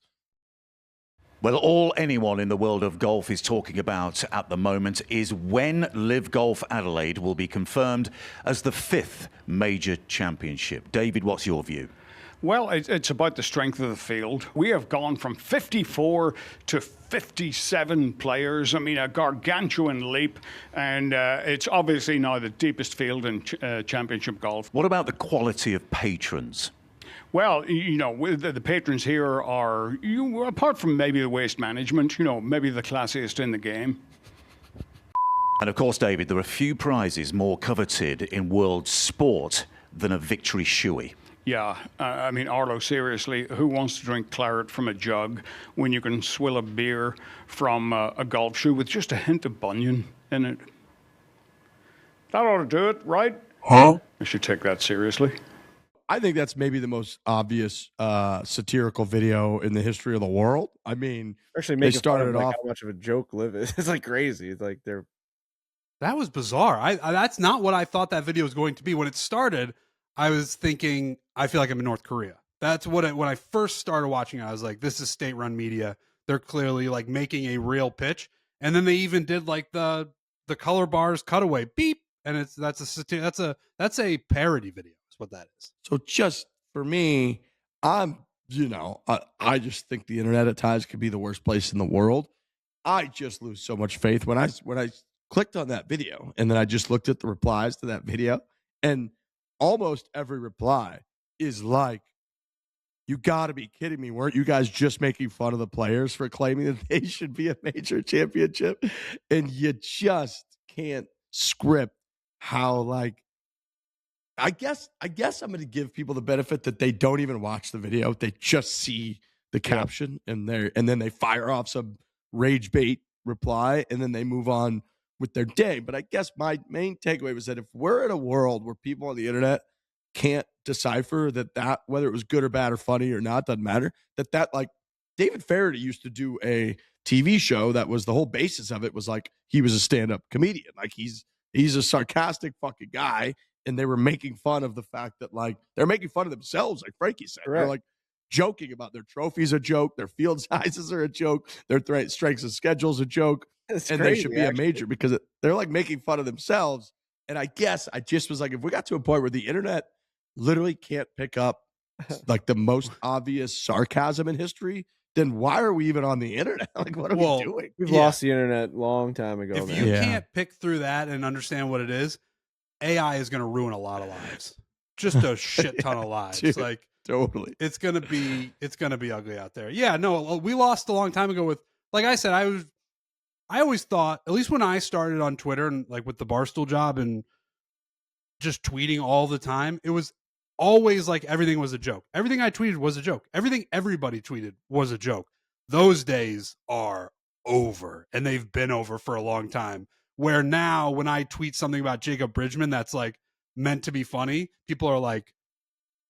Well, all anyone in the world of golf is talking about at the moment is when LIV Golf Adelaide will be confirmed as the 5th major championship. David, what's your view? Well, it's about the strength of the field. We have gone from 54 to 57 players. I mean, a gargantuan leap. And it's obviously now the deepest field in championship golf. What about the quality of patrons? Well, you know, the patrons here are, apart from maybe the waste management, you know, maybe the classiest in the game. And of course, David, there are few prizes more coveted in world sport than a victory shoey. Yeah, I mean, Arlo, seriously, who wants to drink claret from a jug when you can swill a beer from a golf shoe with just a hint of bunion in it? That ought to do it, right? Huh? I should take that seriously. I think that's maybe the most obvious satirical video in the history of the world. I mean, actually, they started fun of, off how much of a joke LIV is. It's like crazy. It's like they're. That was bizarre. I that's not what I thought that video was going to be. When it started, I was thinking, I feel like I'm in North Korea. That's what when I first started watching it, I was like, this is state-run media. They're clearly like making a real pitch. And then they even did like the color bars cutaway beep, and that's a parody video. Is what that is. So just for me, I just think the internet at times could be the worst place in the world. I just lose so much faith when I clicked on that video and then I just looked at the replies to that video, and almost every reply is like, you got to be kidding me. Weren't you guys just making fun of the players for claiming that they should be a major championship? And you just can't script how, like, I guess I'm going to give people the benefit that they don't even watch the video. They just see the caption and then they fire off some rage bait reply and then they move on with their day. But I guess my main takeaway was that if we're in a world where people on the internet can't decipher that whether it was good or bad or funny or not, doesn't matter, that like David Faraday used to do a TV show that was the whole basis of it was like he was a stand-up comedian. Like he's a sarcastic fucking guy. And they were making fun of the fact that, like, they're making fun of themselves, like Frankie said. Correct. They're, like, joking about their trophies a joke, their field sizes are a joke, their strengths and schedules a joke, That's and crazy, they should be actually. a major because they're, like, making fun of themselves. And I guess I just was like, if we got to a point where the internet literally can't pick up, like, the most obvious sarcasm in history, then why are we even on the internet? Like, what are we doing? We've lost the internet a long time ago. If you can't pick through that and understand what it is, AI is going to ruin a lot of lives. Just a shit ton of lives. Dude, like totally. It's going to be ugly out there. Yeah, no, we lost a long time ago with, like I said, I always thought, at least when I started on Twitter and like with the Barstool job and just tweeting all the time, it was always like everything was a joke. Everything I tweeted was a joke. Everything everybody tweeted was a joke. Those days are over, and they've been over for a long time. Where now when I tweet something about Jacob Bridgeman that's like meant to be funny, people are like,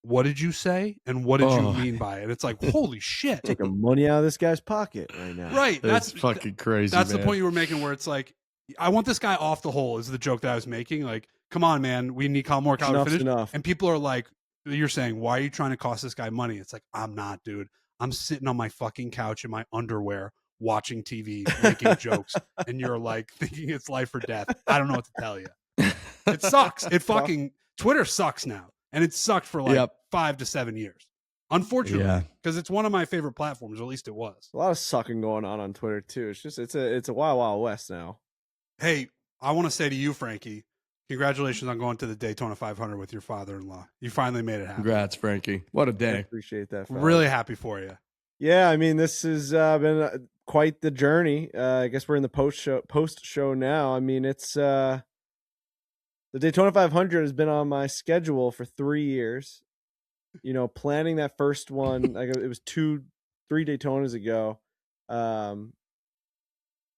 what did you say? And what did you mean by it? And it's like, holy shit. Taking money out of this guy's pocket right now. Right. That's fucking crazy. That's man. the point you were making where it's like, I want this guy off the hole is the joke that I was making. Like, come on, man. We need Collin Morikawa to finish. Enough. And people are like, you're saying, why are you trying to cost this guy money? It's like, I'm not, dude. I'm sitting on my fucking couch in my underwear watching TV, making jokes, and you're like thinking it's life or death. I don't know what to tell you. It sucks. Twitter sucks now, and it sucked for like 5 to 7 years. Unfortunately, because it's one of my favorite platforms, or at least it was. A lot of sucking going on Twitter too. It's just it's a wild west now. Hey, I want to say to you, Frankie, congratulations on going to the Daytona 500 with your father-in-law. You finally made it happen. Congrats, Frankie. What a day. I appreciate that. Fellas. Really happy for you. Yeah, I mean, this has been quite the journey. I guess we're in the post show now. I mean, it's the Daytona 500 has been on my schedule for 3 years. You know, planning that first one, like it was 3 Daytonas ago.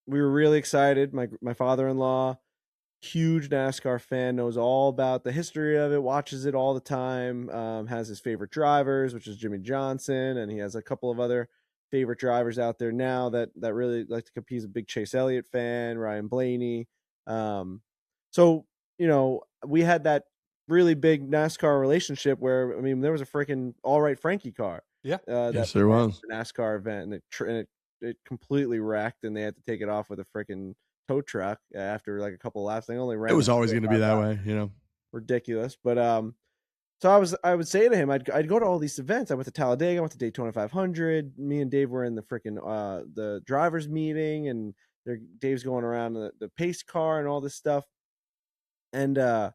We were really excited. My father-in-law, huge NASCAR fan, knows all about the history of it, watches it all the time, has his favorite drivers, which is Jimmy Johnson, and he has a couple of other favorite drivers out there now that really like to compete. He's a big Chase Elliott fan, Ryan Blaney. So, you know, we had that really big NASCAR relationship where, I mean, there was a freaking All Right Frankie car. Yeah. Yes, there was. NASCAR event, and it it completely wrecked, and they had to take it off with a freaking tow truck after like a couple of laps. They only ran. It was always going to be that way, ridiculous. But so I would say to him, I'd go to all these events. I went to Talladega, I went to Daytona 500. Me and Dave were in the freaking the drivers meeting, and Dave's going around the pace car and all this stuff. And I'm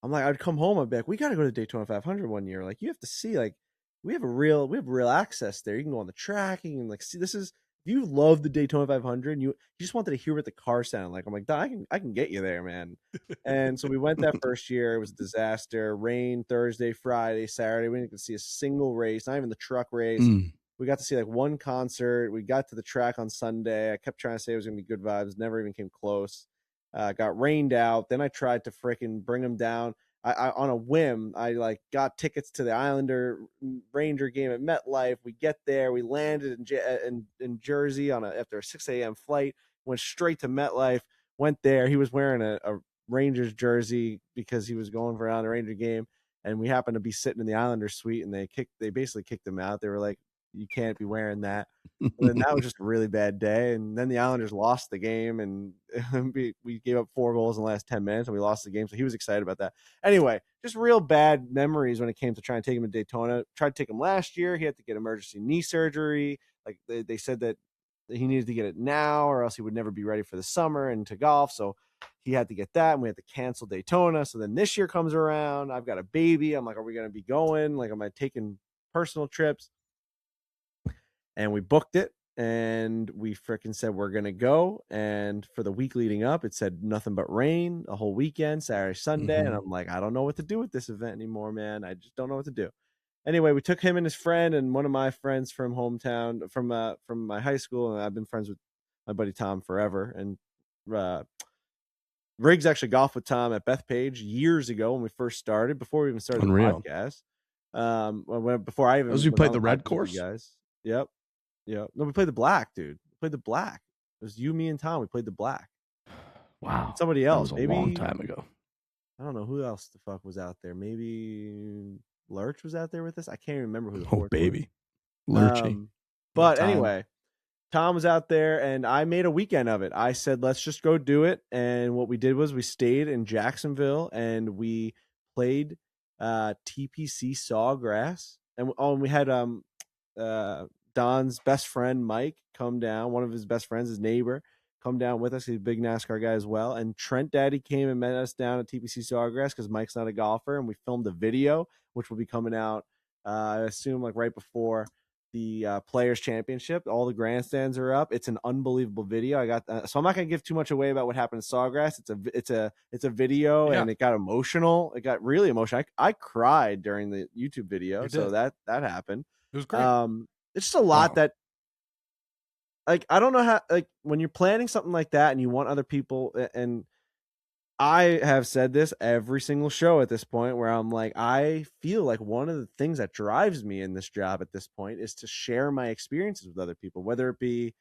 like, I'd come home, I'd be like, we got to go to Daytona 500 one year. Like, you have to see, like, we have real access there. You can go on the track and like see. This is, if you love the Daytona 500 and you just wanted to hear what the car sounded like, I'm like, I can get you there, man. And so we went that first year. It was a disaster. Rain Thursday, Friday, Saturday. We didn't get to see a single race, not even the truck race. We got to see like one concert. We got to the track on Sunday. I kept trying to say it was gonna be good vibes. Never even came close. Got rained out. Then I tried to freaking bring them down. I on a whim, I like got tickets to the Islander Ranger game at MetLife. We get there, we landed in Jersey after a 6 a.m. flight. Went straight to MetLife. Went there. He was wearing a Rangers jersey because he was going for an Islander Ranger game, and we happened to be sitting in the Islander suite, and they basically kicked him out. They were like, "You can't be wearing that." And then that was just a really bad day. And then the Islanders lost the game, and we gave up 4 goals in the last 10 minutes, and we lost the game. So he was excited about that. Anyway, just real bad memories when it came to trying to take him to Daytona. Tried to take him last year. He had to get emergency knee surgery. Like they said that he needed to get it now, or else he would never be ready for the summer and to golf. So he had to get that, and we had to cancel Daytona. So then this year comes around. I've got a baby. I'm like, are we going to be going? Like, am I taking personal trips? And we booked it, and we freaking said we're going to go. And for the week leading up, it said nothing but rain a whole weekend, Saturday, Sunday. And I'm like, I don't know what to do with this event anymore, man. I just don't know what to do. Anyway, we took him and his friend and one of my friends from hometown, from my high school. And I've been friends with my buddy Tom forever. And Riggs actually golfed with Tom at Bethpage years ago when we first started, before we even started the podcast. Before I even we played the red course, guys. Yep. Yeah. No, we played the black, dude. We played the black. It was you, me, and Tom. We played the black. Wow. And somebody else. That was a long time ago. I don't know who else the fuck was out there. Maybe Lurch was out there with us. I can't even remember who the fourth baby. was. Lurchy. But anyway, Tom was out there, and I made a weekend of it. I said, let's just go do it. And what we did was we stayed in Jacksonville, and we played TPC Sawgrass. And we had Don's best friend Mike come down, one of his best friends, his neighbor, come down with us. He's a big NASCAR guy as well. And Trent Daddy came and met us down at TPC Sawgrass because Mike's not a golfer, and we filmed a video which will be coming out I assume like right before the Players Championship. All the grandstands are up. It's an unbelievable video. I got so I'm not gonna give too much away about what happened in Sawgrass. It's a video, and it got emotional. It got really emotional. I cried during the YouTube video, so that happened. It was great. It's just a lot that, like, I don't know how, like, when you're planning something like that and you want other people, and I have said this every single show at this point, where I'm like, I feel like one of the things that drives me in this job at this point is to share my experiences with other people, whether it be,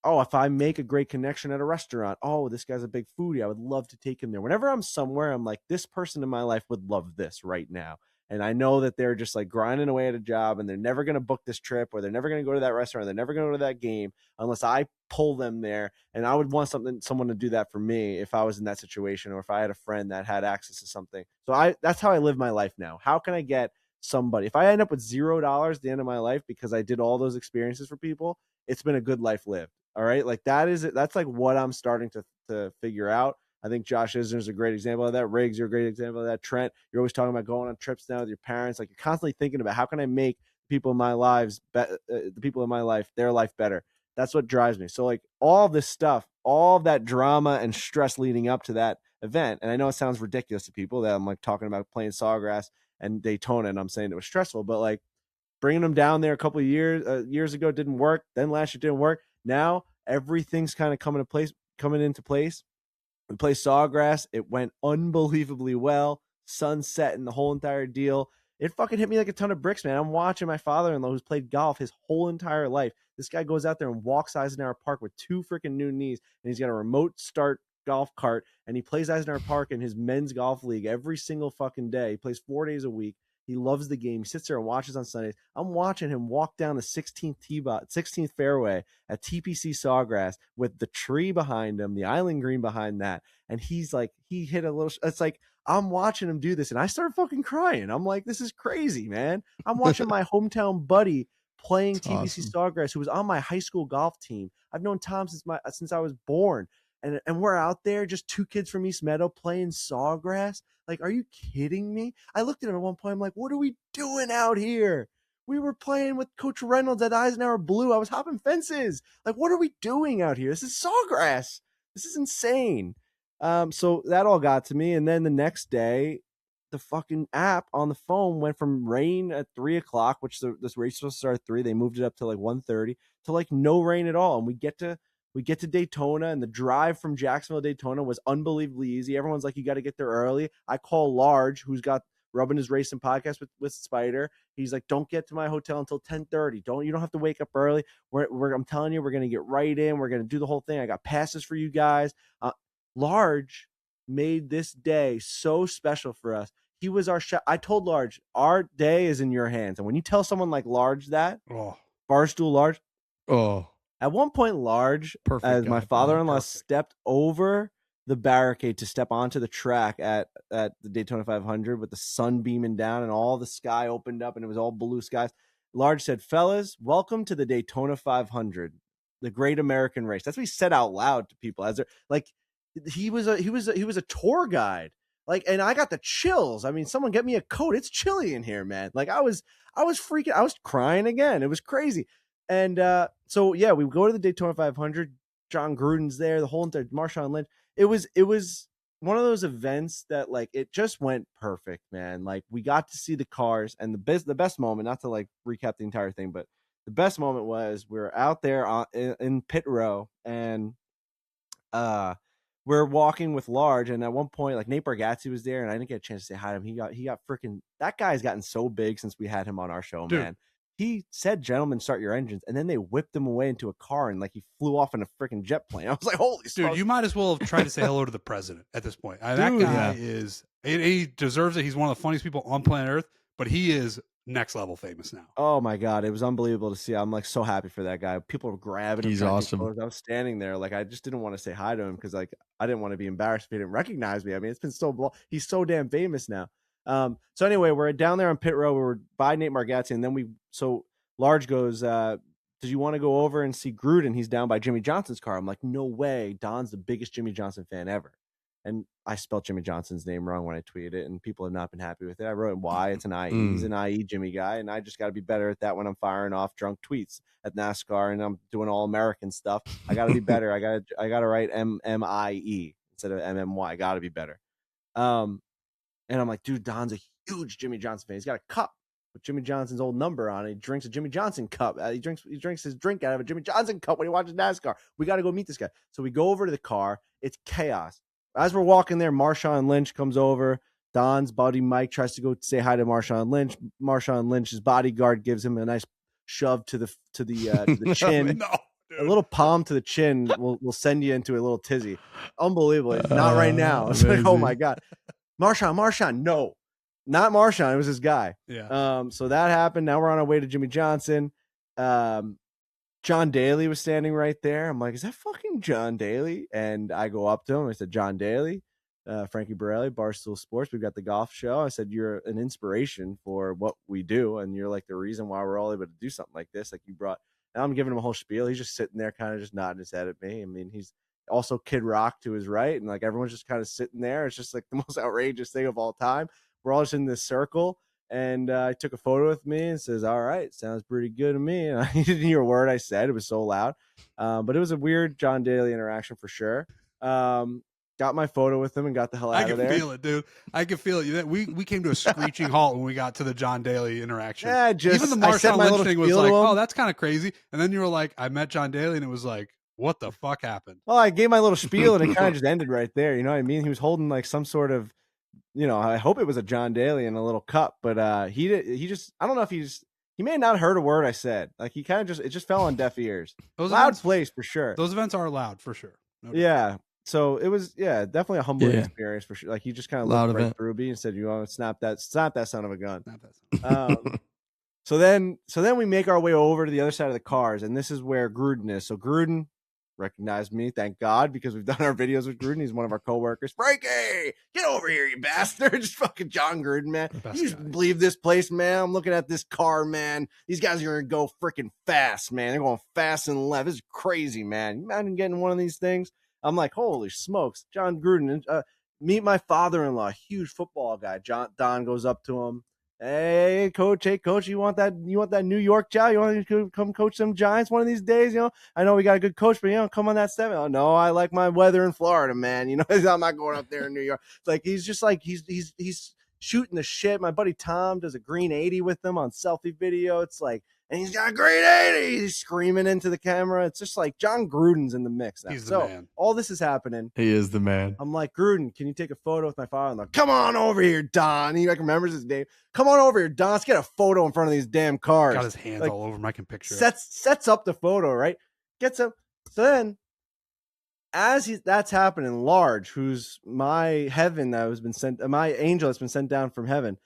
oh, if I make a great connection at a restaurant, oh, this guy's a big foodie, I would love to take him there. Whenever I'm somewhere, I'm like, this person in my life would love this right now. And I know that they're just like grinding away at a job, and they're never going to book this trip, or they're never going to go to that restaurant, or they're never going to go to that game unless I pull them there. And I would want someone to do that for me if I was in that situation, or if I had a friend that had access to something. So that's how I live my life now. How can I get somebody? If I end up with $0 at the end of my life because I did all those experiences for people, it's been a good life lived. All right. Like that's like what I'm starting to figure out. I think Josh Isner's a great example of that. Riggs, you're a great example of that. Trent, you're always talking about going on trips now with your parents. Like, you're constantly thinking about, how can I make people in my lives, the people in my life, their life better? That's what drives me. So, like, all this stuff, all of that drama and stress leading up to that event. And I know it sounds ridiculous to people that I'm like talking about playing Sawgrass and Daytona, and I'm saying it was stressful, but like bringing them down there a couple of years ago didn't work. Then last year didn't work. Now everything's kind of coming into place. We played Sawgrass. It went unbelievably well. Sunset and the whole entire deal. It fucking hit me like a ton of bricks, man. I'm watching my father-in-law, who's played golf his whole entire life. This guy goes out there and walks Eisenhower Park with 2 freaking new knees, and he's got a remote start golf cart, and he plays Eisenhower Park in his men's golf league every single fucking day. He plays 4 days a week. He loves the game. He sits there and watches on Sundays. I'm watching him walk down the 16th fairway at TPC Sawgrass with the tree behind him, the island green behind that. And he's like, he hit a little, it's like, I'm watching him do this and I start fucking crying. I'm like, this is crazy, man. I'm watching my hometown buddy playing TPC Sawgrass, who was on my high school golf team. I've known Tom since I was born. And we're out there, just two kids from East Meadow playing Sawgrass. Like, are you kidding me? I looked at him at one point. I'm like, what are we doing out here? We were playing with Coach Reynolds at Eisenhower Blue. I was hopping fences. Like, what are we doing out here? This is Sawgrass. This is insane. So that all got to me. And then the next day, the fucking app on the phone went from rain at 3:00, which this race was supposed to start at 3. They moved it up to like 1:30 to like no rain at all. And we get to Daytona, and the drive from Jacksonville to Daytona was unbelievably easy. Everyone's like, you got to get there early. I call Large, who's got Rubbing His Racing podcast with Spider. He's like, don't get to my hotel until 10:30. You don't have to wake up early. I'm telling you, we're going to get right in. We're going to do the whole thing. I got passes for you guys. Large made this day so special for us. He was our chef. I told Large, our day is in your hands. And when you tell someone like Large that, Barstool Large, at one point, Large, as my father-in-law stepped over the barricade to step onto the track at the Daytona 500 with the sun beaming down and all the sky opened up and it was all blue skies. Large said, fellas, welcome to the Daytona 500, the great American race. That's what he said out loud to people. As they're like, he was a tour guide. Like, and I got the chills. I mean, someone get me a coat. It's chilly in here, man. Like I was freaking, I was crying again. It was crazy. And so yeah, we go to the Daytona 500. John Gruden's there, the whole entire Marshawn Lynch. It was one of those events that like it just went perfect, man. Like we got to see the cars, and the best moment, not to like recap the entire thing, but the best moment was we were out there in pit row, and we're walking with Large, and at one point, like Nate Bargatze was there, and I didn't get a chance to say hi to him. He got freaking, that guy's gotten so big since we had him on our show, dude. Man. He said, gentlemen, start your engines. And then they whipped him away into a car and like he flew off in a freaking jet plane. I was like, holy dude, you might as well have tried to say hello to the president at this point. That guy is, he deserves it. He's one of the funniest people on planet Earth, but he is next level famous now. Oh my God. It was unbelievable to see. I'm like so happy for that guy. People were grabbing him. He's awesome. I was standing there. Like, I just didn't want to say hi to him because like, I didn't want to be embarrassed if he didn't recognize me. I mean, it's been so, he's so damn famous now. So anyway, we're down there on pit row. We were by Nate Bargatze, and then Large goes, did you want to go over and see Gruden? He's down by Jimmy Johnson's car. I'm like, no way. Don's the biggest Jimmy Johnson fan ever. And I spelled Jimmy Johnson's name wrong when I tweeted it, and people have not been happy with it. I wrote Y. It's an IE. He's an IE Jimmy guy, and I just got to be better at that when I'm firing off drunk tweets at NASCAR and I'm doing all American stuff. I got to be better. I got to write MMIE instead of MMY. Got to be better. And I'm like, dude, Don's a huge Jimmy Johnson fan. He's got a cup with Jimmy Johnson's old number on it. He drinks a Jimmy Johnson cup. He drinks his drink out of a Jimmy Johnson cup when he watches NASCAR. We got to go meet this guy. So we go over to the car. It's chaos. As we're walking there, Marshawn Lynch comes over. Don's buddy Mike tries to go say hi to Marshawn Lynch. Marshawn Lynch's bodyguard gives him a nice shove to the chin. No, a little palm to the chin will send you into a little tizzy. Unbelievable. Not right now. It's like, oh my God. Marshawn, no. Not Marshawn, it was this guy. Yeah. So that happened. Now we're on our way to Jimmy Johnson. John Daly was standing right there. I'm like, is that fucking John Daly? And I go up to him. I said, John Daly, Frankie Borelli, Barstool Sports. We've got the golf show. I said, you're an inspiration for what we do, and you're like the reason why we're all able to do something like this. Like you brought. And I'm giving him a whole spiel. He's just sitting there, kind of just nodding his head at me. I mean, he's also Kid Rock to his right, and like everyone's just kind of sitting there. It's just like the most outrageous thing of all time. We're all just in this circle, and I took a photo with me and says, all right, sounds pretty good to me. And I didn't hear a word I said. It was so loud. But it was a weird John Daly interaction for sure. Got my photo with him and got the hell out of there. I can feel it, dude. I can feel it. We came to a screeching halt when we got to the John Daly interaction. Yeah, even the Marshawn Lynch thing was like, oh, that's kind of crazy. And then you were like, I met John Daly, and it was like, what the fuck happened? Well, I gave my little spiel, and it kind of just ended right there. You know what I mean? He was holding like some sort of, I hope it was a John Daly in a little cup, but he just, I don't know if he may have not heard a word I said. Like he kind of it just fell on deaf ears. Loud place for sure. Those events are loud for sure. No yeah. So it was, definitely a humbling experience for sure. Like he just kind of looked right through me and said, "You want to snap that son of a gun." So then we make our way over to the other side of the cars, and this is where Gruden is. So Gruden recognized me, thank God, because we've done our videos with Gruden. He's one of our coworkers. Frankie, get over here, you bastard! Just fucking John Gruden, man. You just believe this place, man. I'm looking at this car, man. These guys are gonna go freaking fast, man. They're going fast and left. This is crazy, man. You imagine getting one of these things? I'm like, holy smokes, John Gruden. Meet my father-in-law, huge football guy. Don goes up to him. Hey coach, you want that New York job? You want to come coach some Giants one of these days? I know we got a good coach, but come on that 7. Oh no, I like my weather in Florida, man. I'm not going up there in New York. It's like he's just like he's shooting the shit. My buddy Tom does a green 80 with him on selfie video. It's like, and he's got a green 80. He's screaming into the camera. It's just like John Gruden's in the mix now. He's the man. All this is happening. He is the man. I'm like, Gruden, can you take a photo with my father-in-law? Come on over here, Don. He remembers his name. Come on over here, Don. Let's get a photo in front of these damn cars. Got his hands all over him. I can picture it. Sets up the photo, right? Gets up. So then, that's happening, Large, who's my heaven that has been sent, my angel that's been sent down from heaven,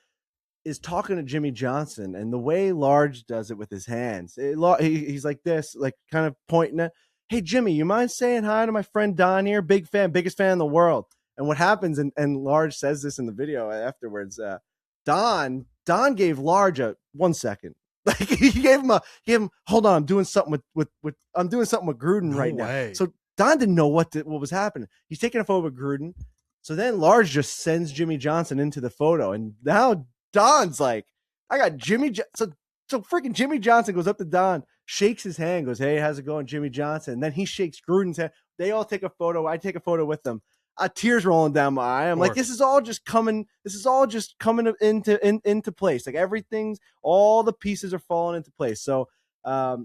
is talking to Jimmy Johnson, and the way Large does it with his hands, he's like this, like kind of pointing at, hey Jimmy, you mind saying hi to my friend Don here? Big fan, biggest fan in the world. And what happens, and Large says this in the video afterwards, Don gave Large a 1 second. Like he gave him hold on, I'm doing something with I'm doing something with Gruden right now. So Don didn't know what was happening. He's taking a photo with Gruden. So then Large just sends Jimmy Johnson into the photo, and now Don's like, I got Jimmy. So freaking Jimmy Johnson goes up to Don, shakes his hand, goes, hey, how's it going, Jimmy Johnson? And then he shakes Gruden's hand. They all take a photo. I take a photo with them. Tears rolling down my eye. I'm like, this is all just coming into place. Like all the pieces are falling into place. So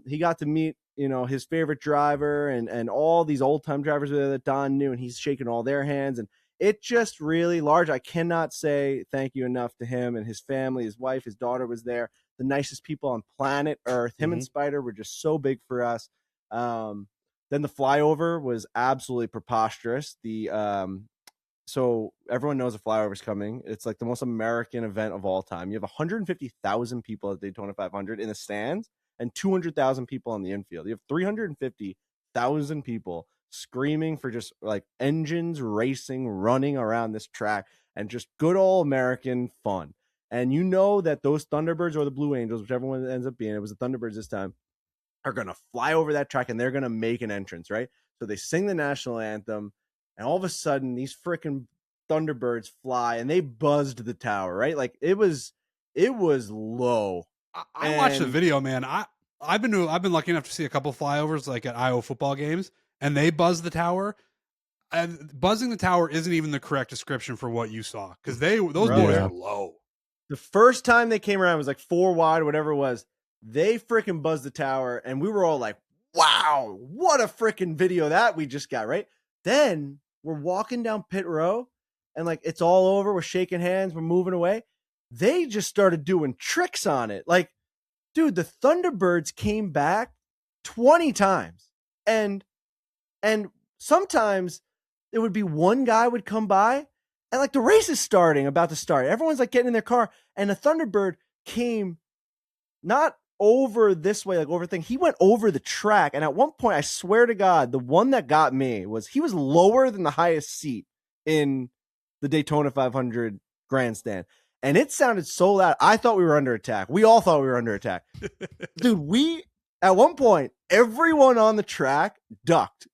he got to meet, his favorite driver and all these old time drivers that Don knew, and he's shaking all their hands. And it just really, Large, I cannot say thank you enough to him and his family, his wife, his daughter was there. The nicest people on planet Earth. Him and Spider were just so big for us. Then the flyover was absolutely preposterous. So everyone knows the flyover is coming. It's like the most American event of all time. You have 150,000 people at Daytona 500 in the stands and 200,000 people on the infield. You have 350,000 people screaming for just like engines racing, running around this track, and just good old American fun. And that those Thunderbirds or the Blue Angels, whichever one it ends up being, it was the Thunderbirds this time, are going to fly over that track and they're going to make an entrance, right? So they sing the national anthem, and all of a sudden these freaking Thunderbirds fly and they buzzed the tower, right? Like it was low. I watched the video, man. I've been lucky enough to see a couple flyovers like at Iowa football games, and they buzz the tower. And buzzing the tower isn't even the correct description for what you saw, because those boys are low. The first time they came around, it was like 4 wide, whatever it was. They freaking buzzed the tower, and we were all like, wow, what a freaking video that we just got, right? Then we're walking down pit row, and like it's all over. We're shaking hands. We're moving away. They just started doing tricks on it. Like, dude, the Thunderbirds came back 20 times. And sometimes it would be one guy would come by, and like the race is about to start. Everyone's like getting in their car, and a Thunderbird came not over this way, like over thing. He went over the track. And at one point, I swear to God, the one that got me was he was lower than the highest seat in the Daytona 500 grandstand. And it sounded so loud. I thought we were under attack. We all thought we were under attack. Dude, at one point, everyone on the track ducked.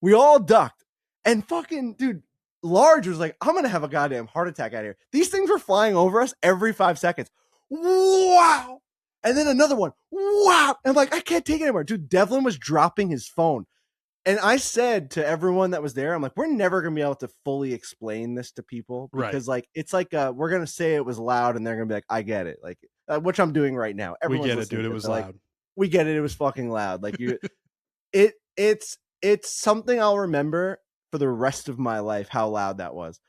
We all ducked. And fucking, dude, Large was like, I'm going to have a goddamn heart attack out here. These things were flying over us every 5 seconds. Wow. And then another one. Wow. And I'm like, I can't take it anymore. Dude, Devlin was dropping his phone. And I said to everyone that was there, I'm like, we're never going to be able to fully explain this to people. Because like, it's like, we're going to say it was loud and they're going to be like, I get it. Like, which I'm doing right now. We get it, dude. It was loud. Like, we get it. It was fucking loud. Like it's something I'll remember for the rest of my life, how loud that was.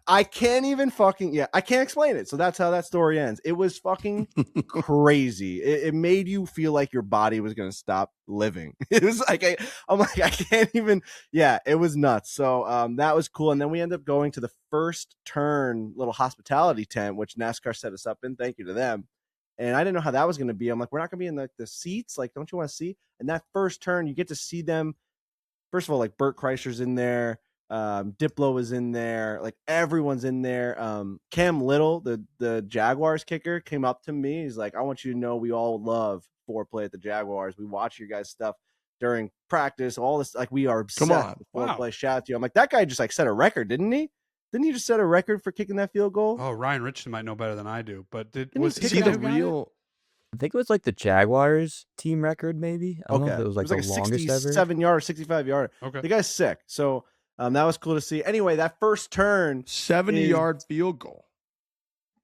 I can't even fucking I can't explain it. So that's how that story ends. It was fucking crazy. It made you feel like your body was gonna stop living. It was like I'm like I can't even. Yeah, it was nuts. So that was cool. And then we ended up going to the first turn little hospitality tent, which NASCAR set us up in. Thank you to them. And I didn't know how that was gonna be. I'm like, we're not gonna be in the seats. Like, don't you want to see? And that first turn, you get to see them. First of all, like Bert Kreischer's in there. Diplo was in there, like everyone's in there. Cam Little, the Jaguars kicker, came up to me. He's like, I want you to know we all love foreplay at the Jaguars. We watch your guys' stuff during practice, all this, like we are obsessed with foreplay. Wow. Shout out to you. I'm like, that guy just like set a record, didn't he? Didn't he just set a record for kicking that field goal? Oh, Ryan Richardson might know better than I do, but was he the real? I think it was like the Jaguars team record, maybe. I don't know if it was like the longest ever. 67-yarder, 65-yarder. Okay. The guy's sick. So that was cool to see. Anyway, that first turn, 70-yard field goal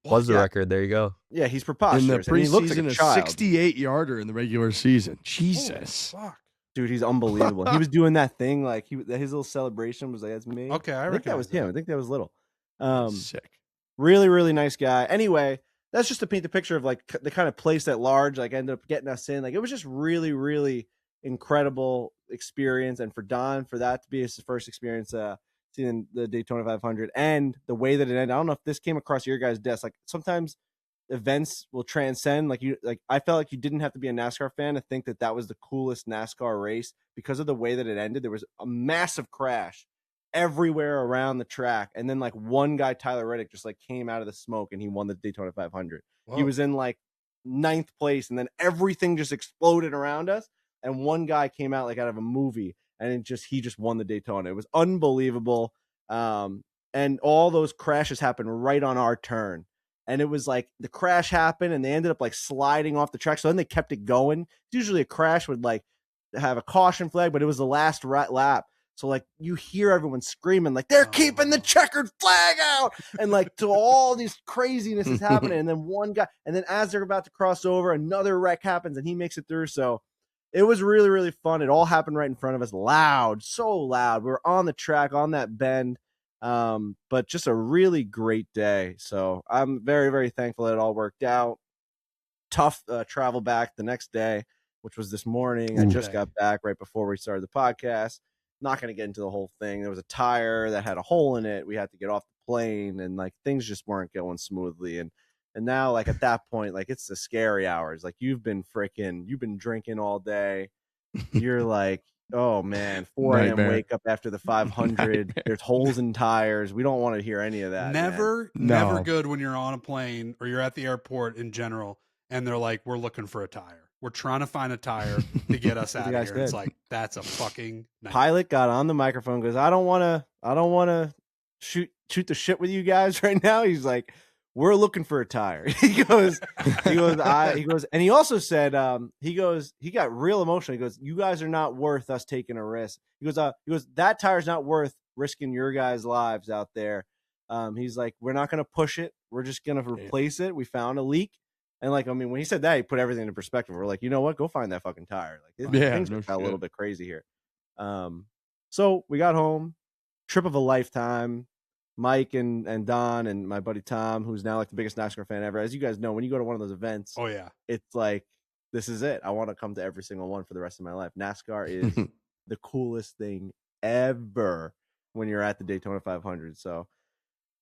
was the record. There you go. Yeah, he's preposterous. In the preseason, he like a 68-yarder in the regular season. Jesus, fuck, dude, he's unbelievable. He was doing that thing like his little celebration was like, "That's me." Okay, I think that was him. I think that was Little. Sick. Really, really nice guy. Anyway, that's just to paint the picture of like the kind of place at large like ended up getting us in. Like it was just really, really incredible experience. And for Don, for that to be his first experience seeing the Daytona 500 and the way that it ended. I don't know if this came across your guys' desk. Like sometimes events will transcend. Like I felt like you didn't have to be a NASCAR fan to think that was the coolest NASCAR race because of the way that it ended. There was a massive crash everywhere around the track, and then like one guy, Tyler Reddick, just like came out of the smoke and he won the Daytona 500. Whoa. He was in like 9th place, and then everything just exploded around us, and one guy came out like out of a movie, and he just won the Daytona. It was unbelievable. And all those crashes happened right on our turn, and it was like the crash happened and they ended up like sliding off the track, so then they kept it going. Usually a crash would like have a caution flag, but it was the last lap. So like you hear everyone screaming like they're keeping the checkered flag out, and like to all these craziness is happening. And then one guy, and then as they're about to cross over, another wreck happens and he makes it through. So it was really, really fun. It all happened right in front of us, loud, so loud. We were on the track on that bend, but just a really great day. So I'm very, very thankful that it all worked out. Tough travel back the next day, which was this morning. I just got back right before we started the podcast. Not going to get into the whole thing. There was a tire that had a hole in it. We had to get off the plane, and like things just weren't going smoothly. And now, like at that point, like it's the scary hours. Like you've been drinking all day. You're like, oh man, 4 a.m. wake up after the 500. There's holes in tires. We don't want to hear any of that. Never good when you're on a plane or you're at the airport in general, and they're like, we're looking for a tire. We're trying to find a tire to get us out of here. It's like, that's a fucking nightmare. Pilot got on the microphone, goes, I don't want to shoot the shit with you guys right now. He's like, we're looking for a tire. He goes, and he also said, he got real emotional. He goes, you guys are not worth us taking a risk. He goes, that tire's not worth risking your guys' lives out there. He's like, we're not going to push it. We're just going to replace it. We found a leak. And like, I mean, when he said that, he put everything into perspective. We're like, you know what? Go find that fucking tire. Like, things got a little bit crazy here. So we got home, trip of a lifetime. Mike and Don and my buddy Tom, who's now like the biggest NASCAR fan ever. As you guys know, when you go to one of those events, it's like, this is it. I want to come to every single one for the rest of my life. NASCAR is the coolest thing ever when you're at the Daytona 500. So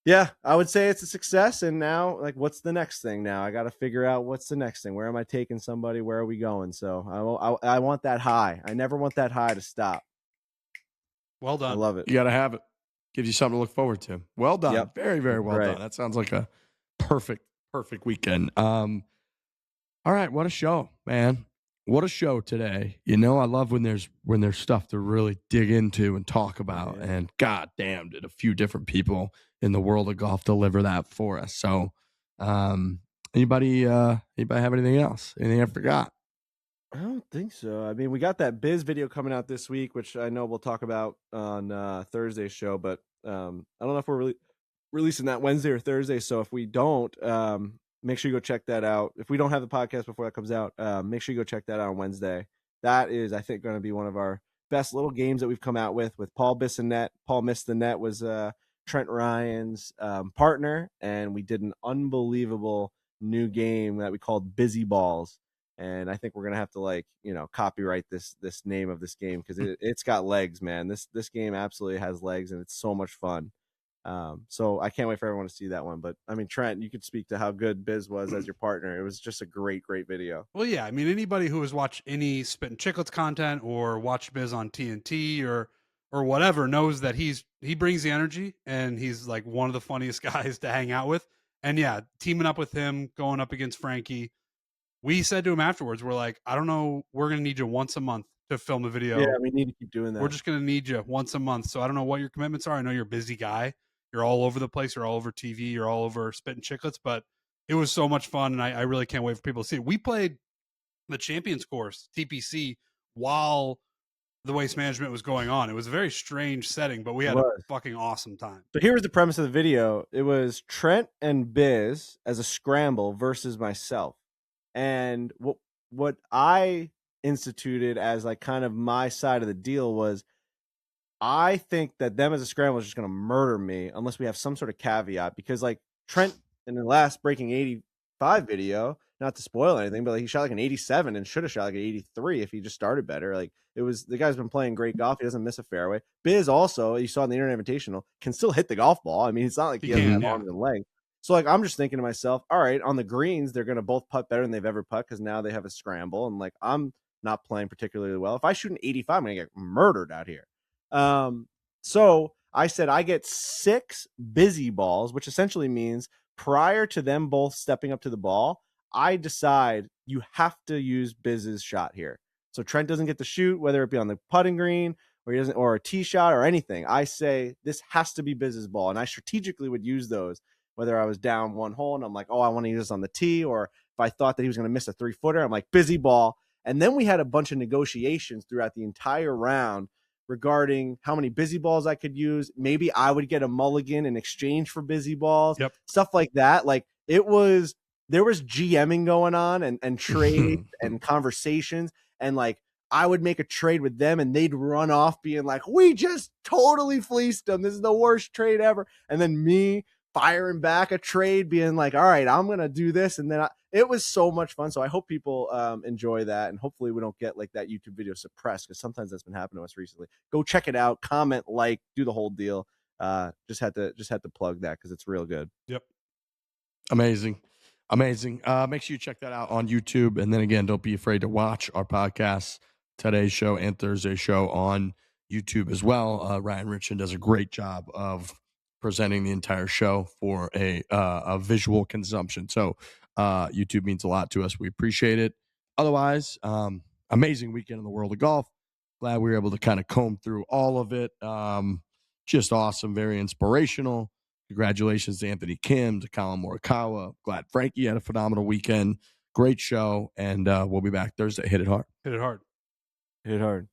yeah, I would say it's a success. And now, like, what's the next thing now? I got to figure out what's the next thing. Where am I taking somebody? Where are we going? So I want that high. I never want that high to stop. Well done. I love it. You got to have it. Gives you something to look forward to. Well done. Yep. Very, very well done. That sounds like a perfect weekend. All right. What a show, man. What a show today. You know, I love when there's stuff to really dig into and talk about. And god damn, did a few different people in the world of golf deliver that for us. So anybody have anything else? Anything I forgot? I don't think so. I mean, we got that Biz video coming out this week, which I know we'll talk about on Thursday's show, but I don't know if we're really releasing that Wednesday or Thursday. So if we don't, make sure you go check that out. If we don't have the podcast before that comes out, make sure you go check that out on Wednesday. That is, I think, going to be one of our best little games that we've come out with Paul Bissonnette. Paul Missed the Net was Trent Ryan's partner, and we did an unbelievable new game that we called Busy Balls. And I think we're gonna have to copyright this name of this game because it's got legs, man. This game absolutely has legs, and it's so much fun. So I can't wait for everyone to see that one. But I mean, Trent, you could speak to how good Biz was as your partner. It was just a great video. Well, yeah, I mean, anybody who has watched any Spit and Chicklets content or watched Biz on TNT or whatever knows that he brings the energy, and he's like one of the funniest guys to hang out with. And yeah, teaming up with him, going up against Frankie, we said to him afterwards, we're like, I don't know, we're going to need you once a month to film a video. Yeah, we need to keep doing that. We're just going to need you once a month. So I don't know what your commitments are. I know you're a busy guy. You're all over the place. You're all over TV. You're all over Spit and Chicklets. But it was so much fun, and I really can't wait for people to see it. We played the Champions Course, TPC, while the Waste Management was going on. It was a very strange setting, but we had a fucking awesome time. So here was the premise of the video. It was Trent and Biz as a scramble versus myself. And what I instituted as like kind of my side of the deal was I think that them as a scramble is just going to murder me unless we have some sort of caveat, because like Trent in the last Breaking 85 video, not to spoil anything, but like he shot like an 87 and should have shot like an 83 if he just started better. Like the guy's been playing great golf. He doesn't miss a fairway. Biz also, you saw in the Internet Invitational, can still hit the golf ball. I mean, it's not like he doesn't have arms and legs. So like I'm just thinking to myself, all right, on the greens, they're going to both putt better than they've ever putt because now they have a scramble. And like I'm not playing particularly well. If I shoot an 85, I'm going to get murdered out here. So I said I get 6 busy balls, which essentially means prior to them both stepping up to the ball, I decide you have to use Biz's shot here. So Trent doesn't get to shoot, whether it be on the putting green or he doesn't, or a tee shot or anything. I say this has to be Biz's ball, and I strategically would use those. Whether I was down one hole and I'm like, oh, I want to use this on the tee, or if I thought that he was going to miss a 3-footer, I'm like, busy ball. And then we had a bunch of negotiations throughout the entire round regarding how many busy balls I could use. Maybe I would get a mulligan in exchange for busy balls, stuff like that. Like there was GMing going on and trades and conversations. And like, I would make a trade with them and they'd run off being like, we just totally fleeced them. This is the worst trade ever. And then me firing back a trade being like, all right, I'm going to do this. And then it was so much fun. So I hope people enjoy that. And hopefully we don't get like that YouTube video suppressed, because sometimes that's been happening to us recently. Go check it out, comment, like, do the whole deal. Just had to plug that because it's real good. Yep. Amazing. Make sure you check that out on YouTube. And then again, don't be afraid to watch our podcasts, today's show and Thursday's show on YouTube as well. Ryan Richard does a great job of presenting the entire show for a visual consumption. So YouTube means a lot to us. We appreciate it. Otherwise, amazing weekend in the world of golf. Glad we were able to kind of comb through all of it. Just awesome, very inspirational. Congratulations to Anthony Kim, to Collin Morikawa. Glad Frankie had a phenomenal weekend. Great show. And we'll be back Thursday. Hit it hard. Hit it hard. Hit it hard.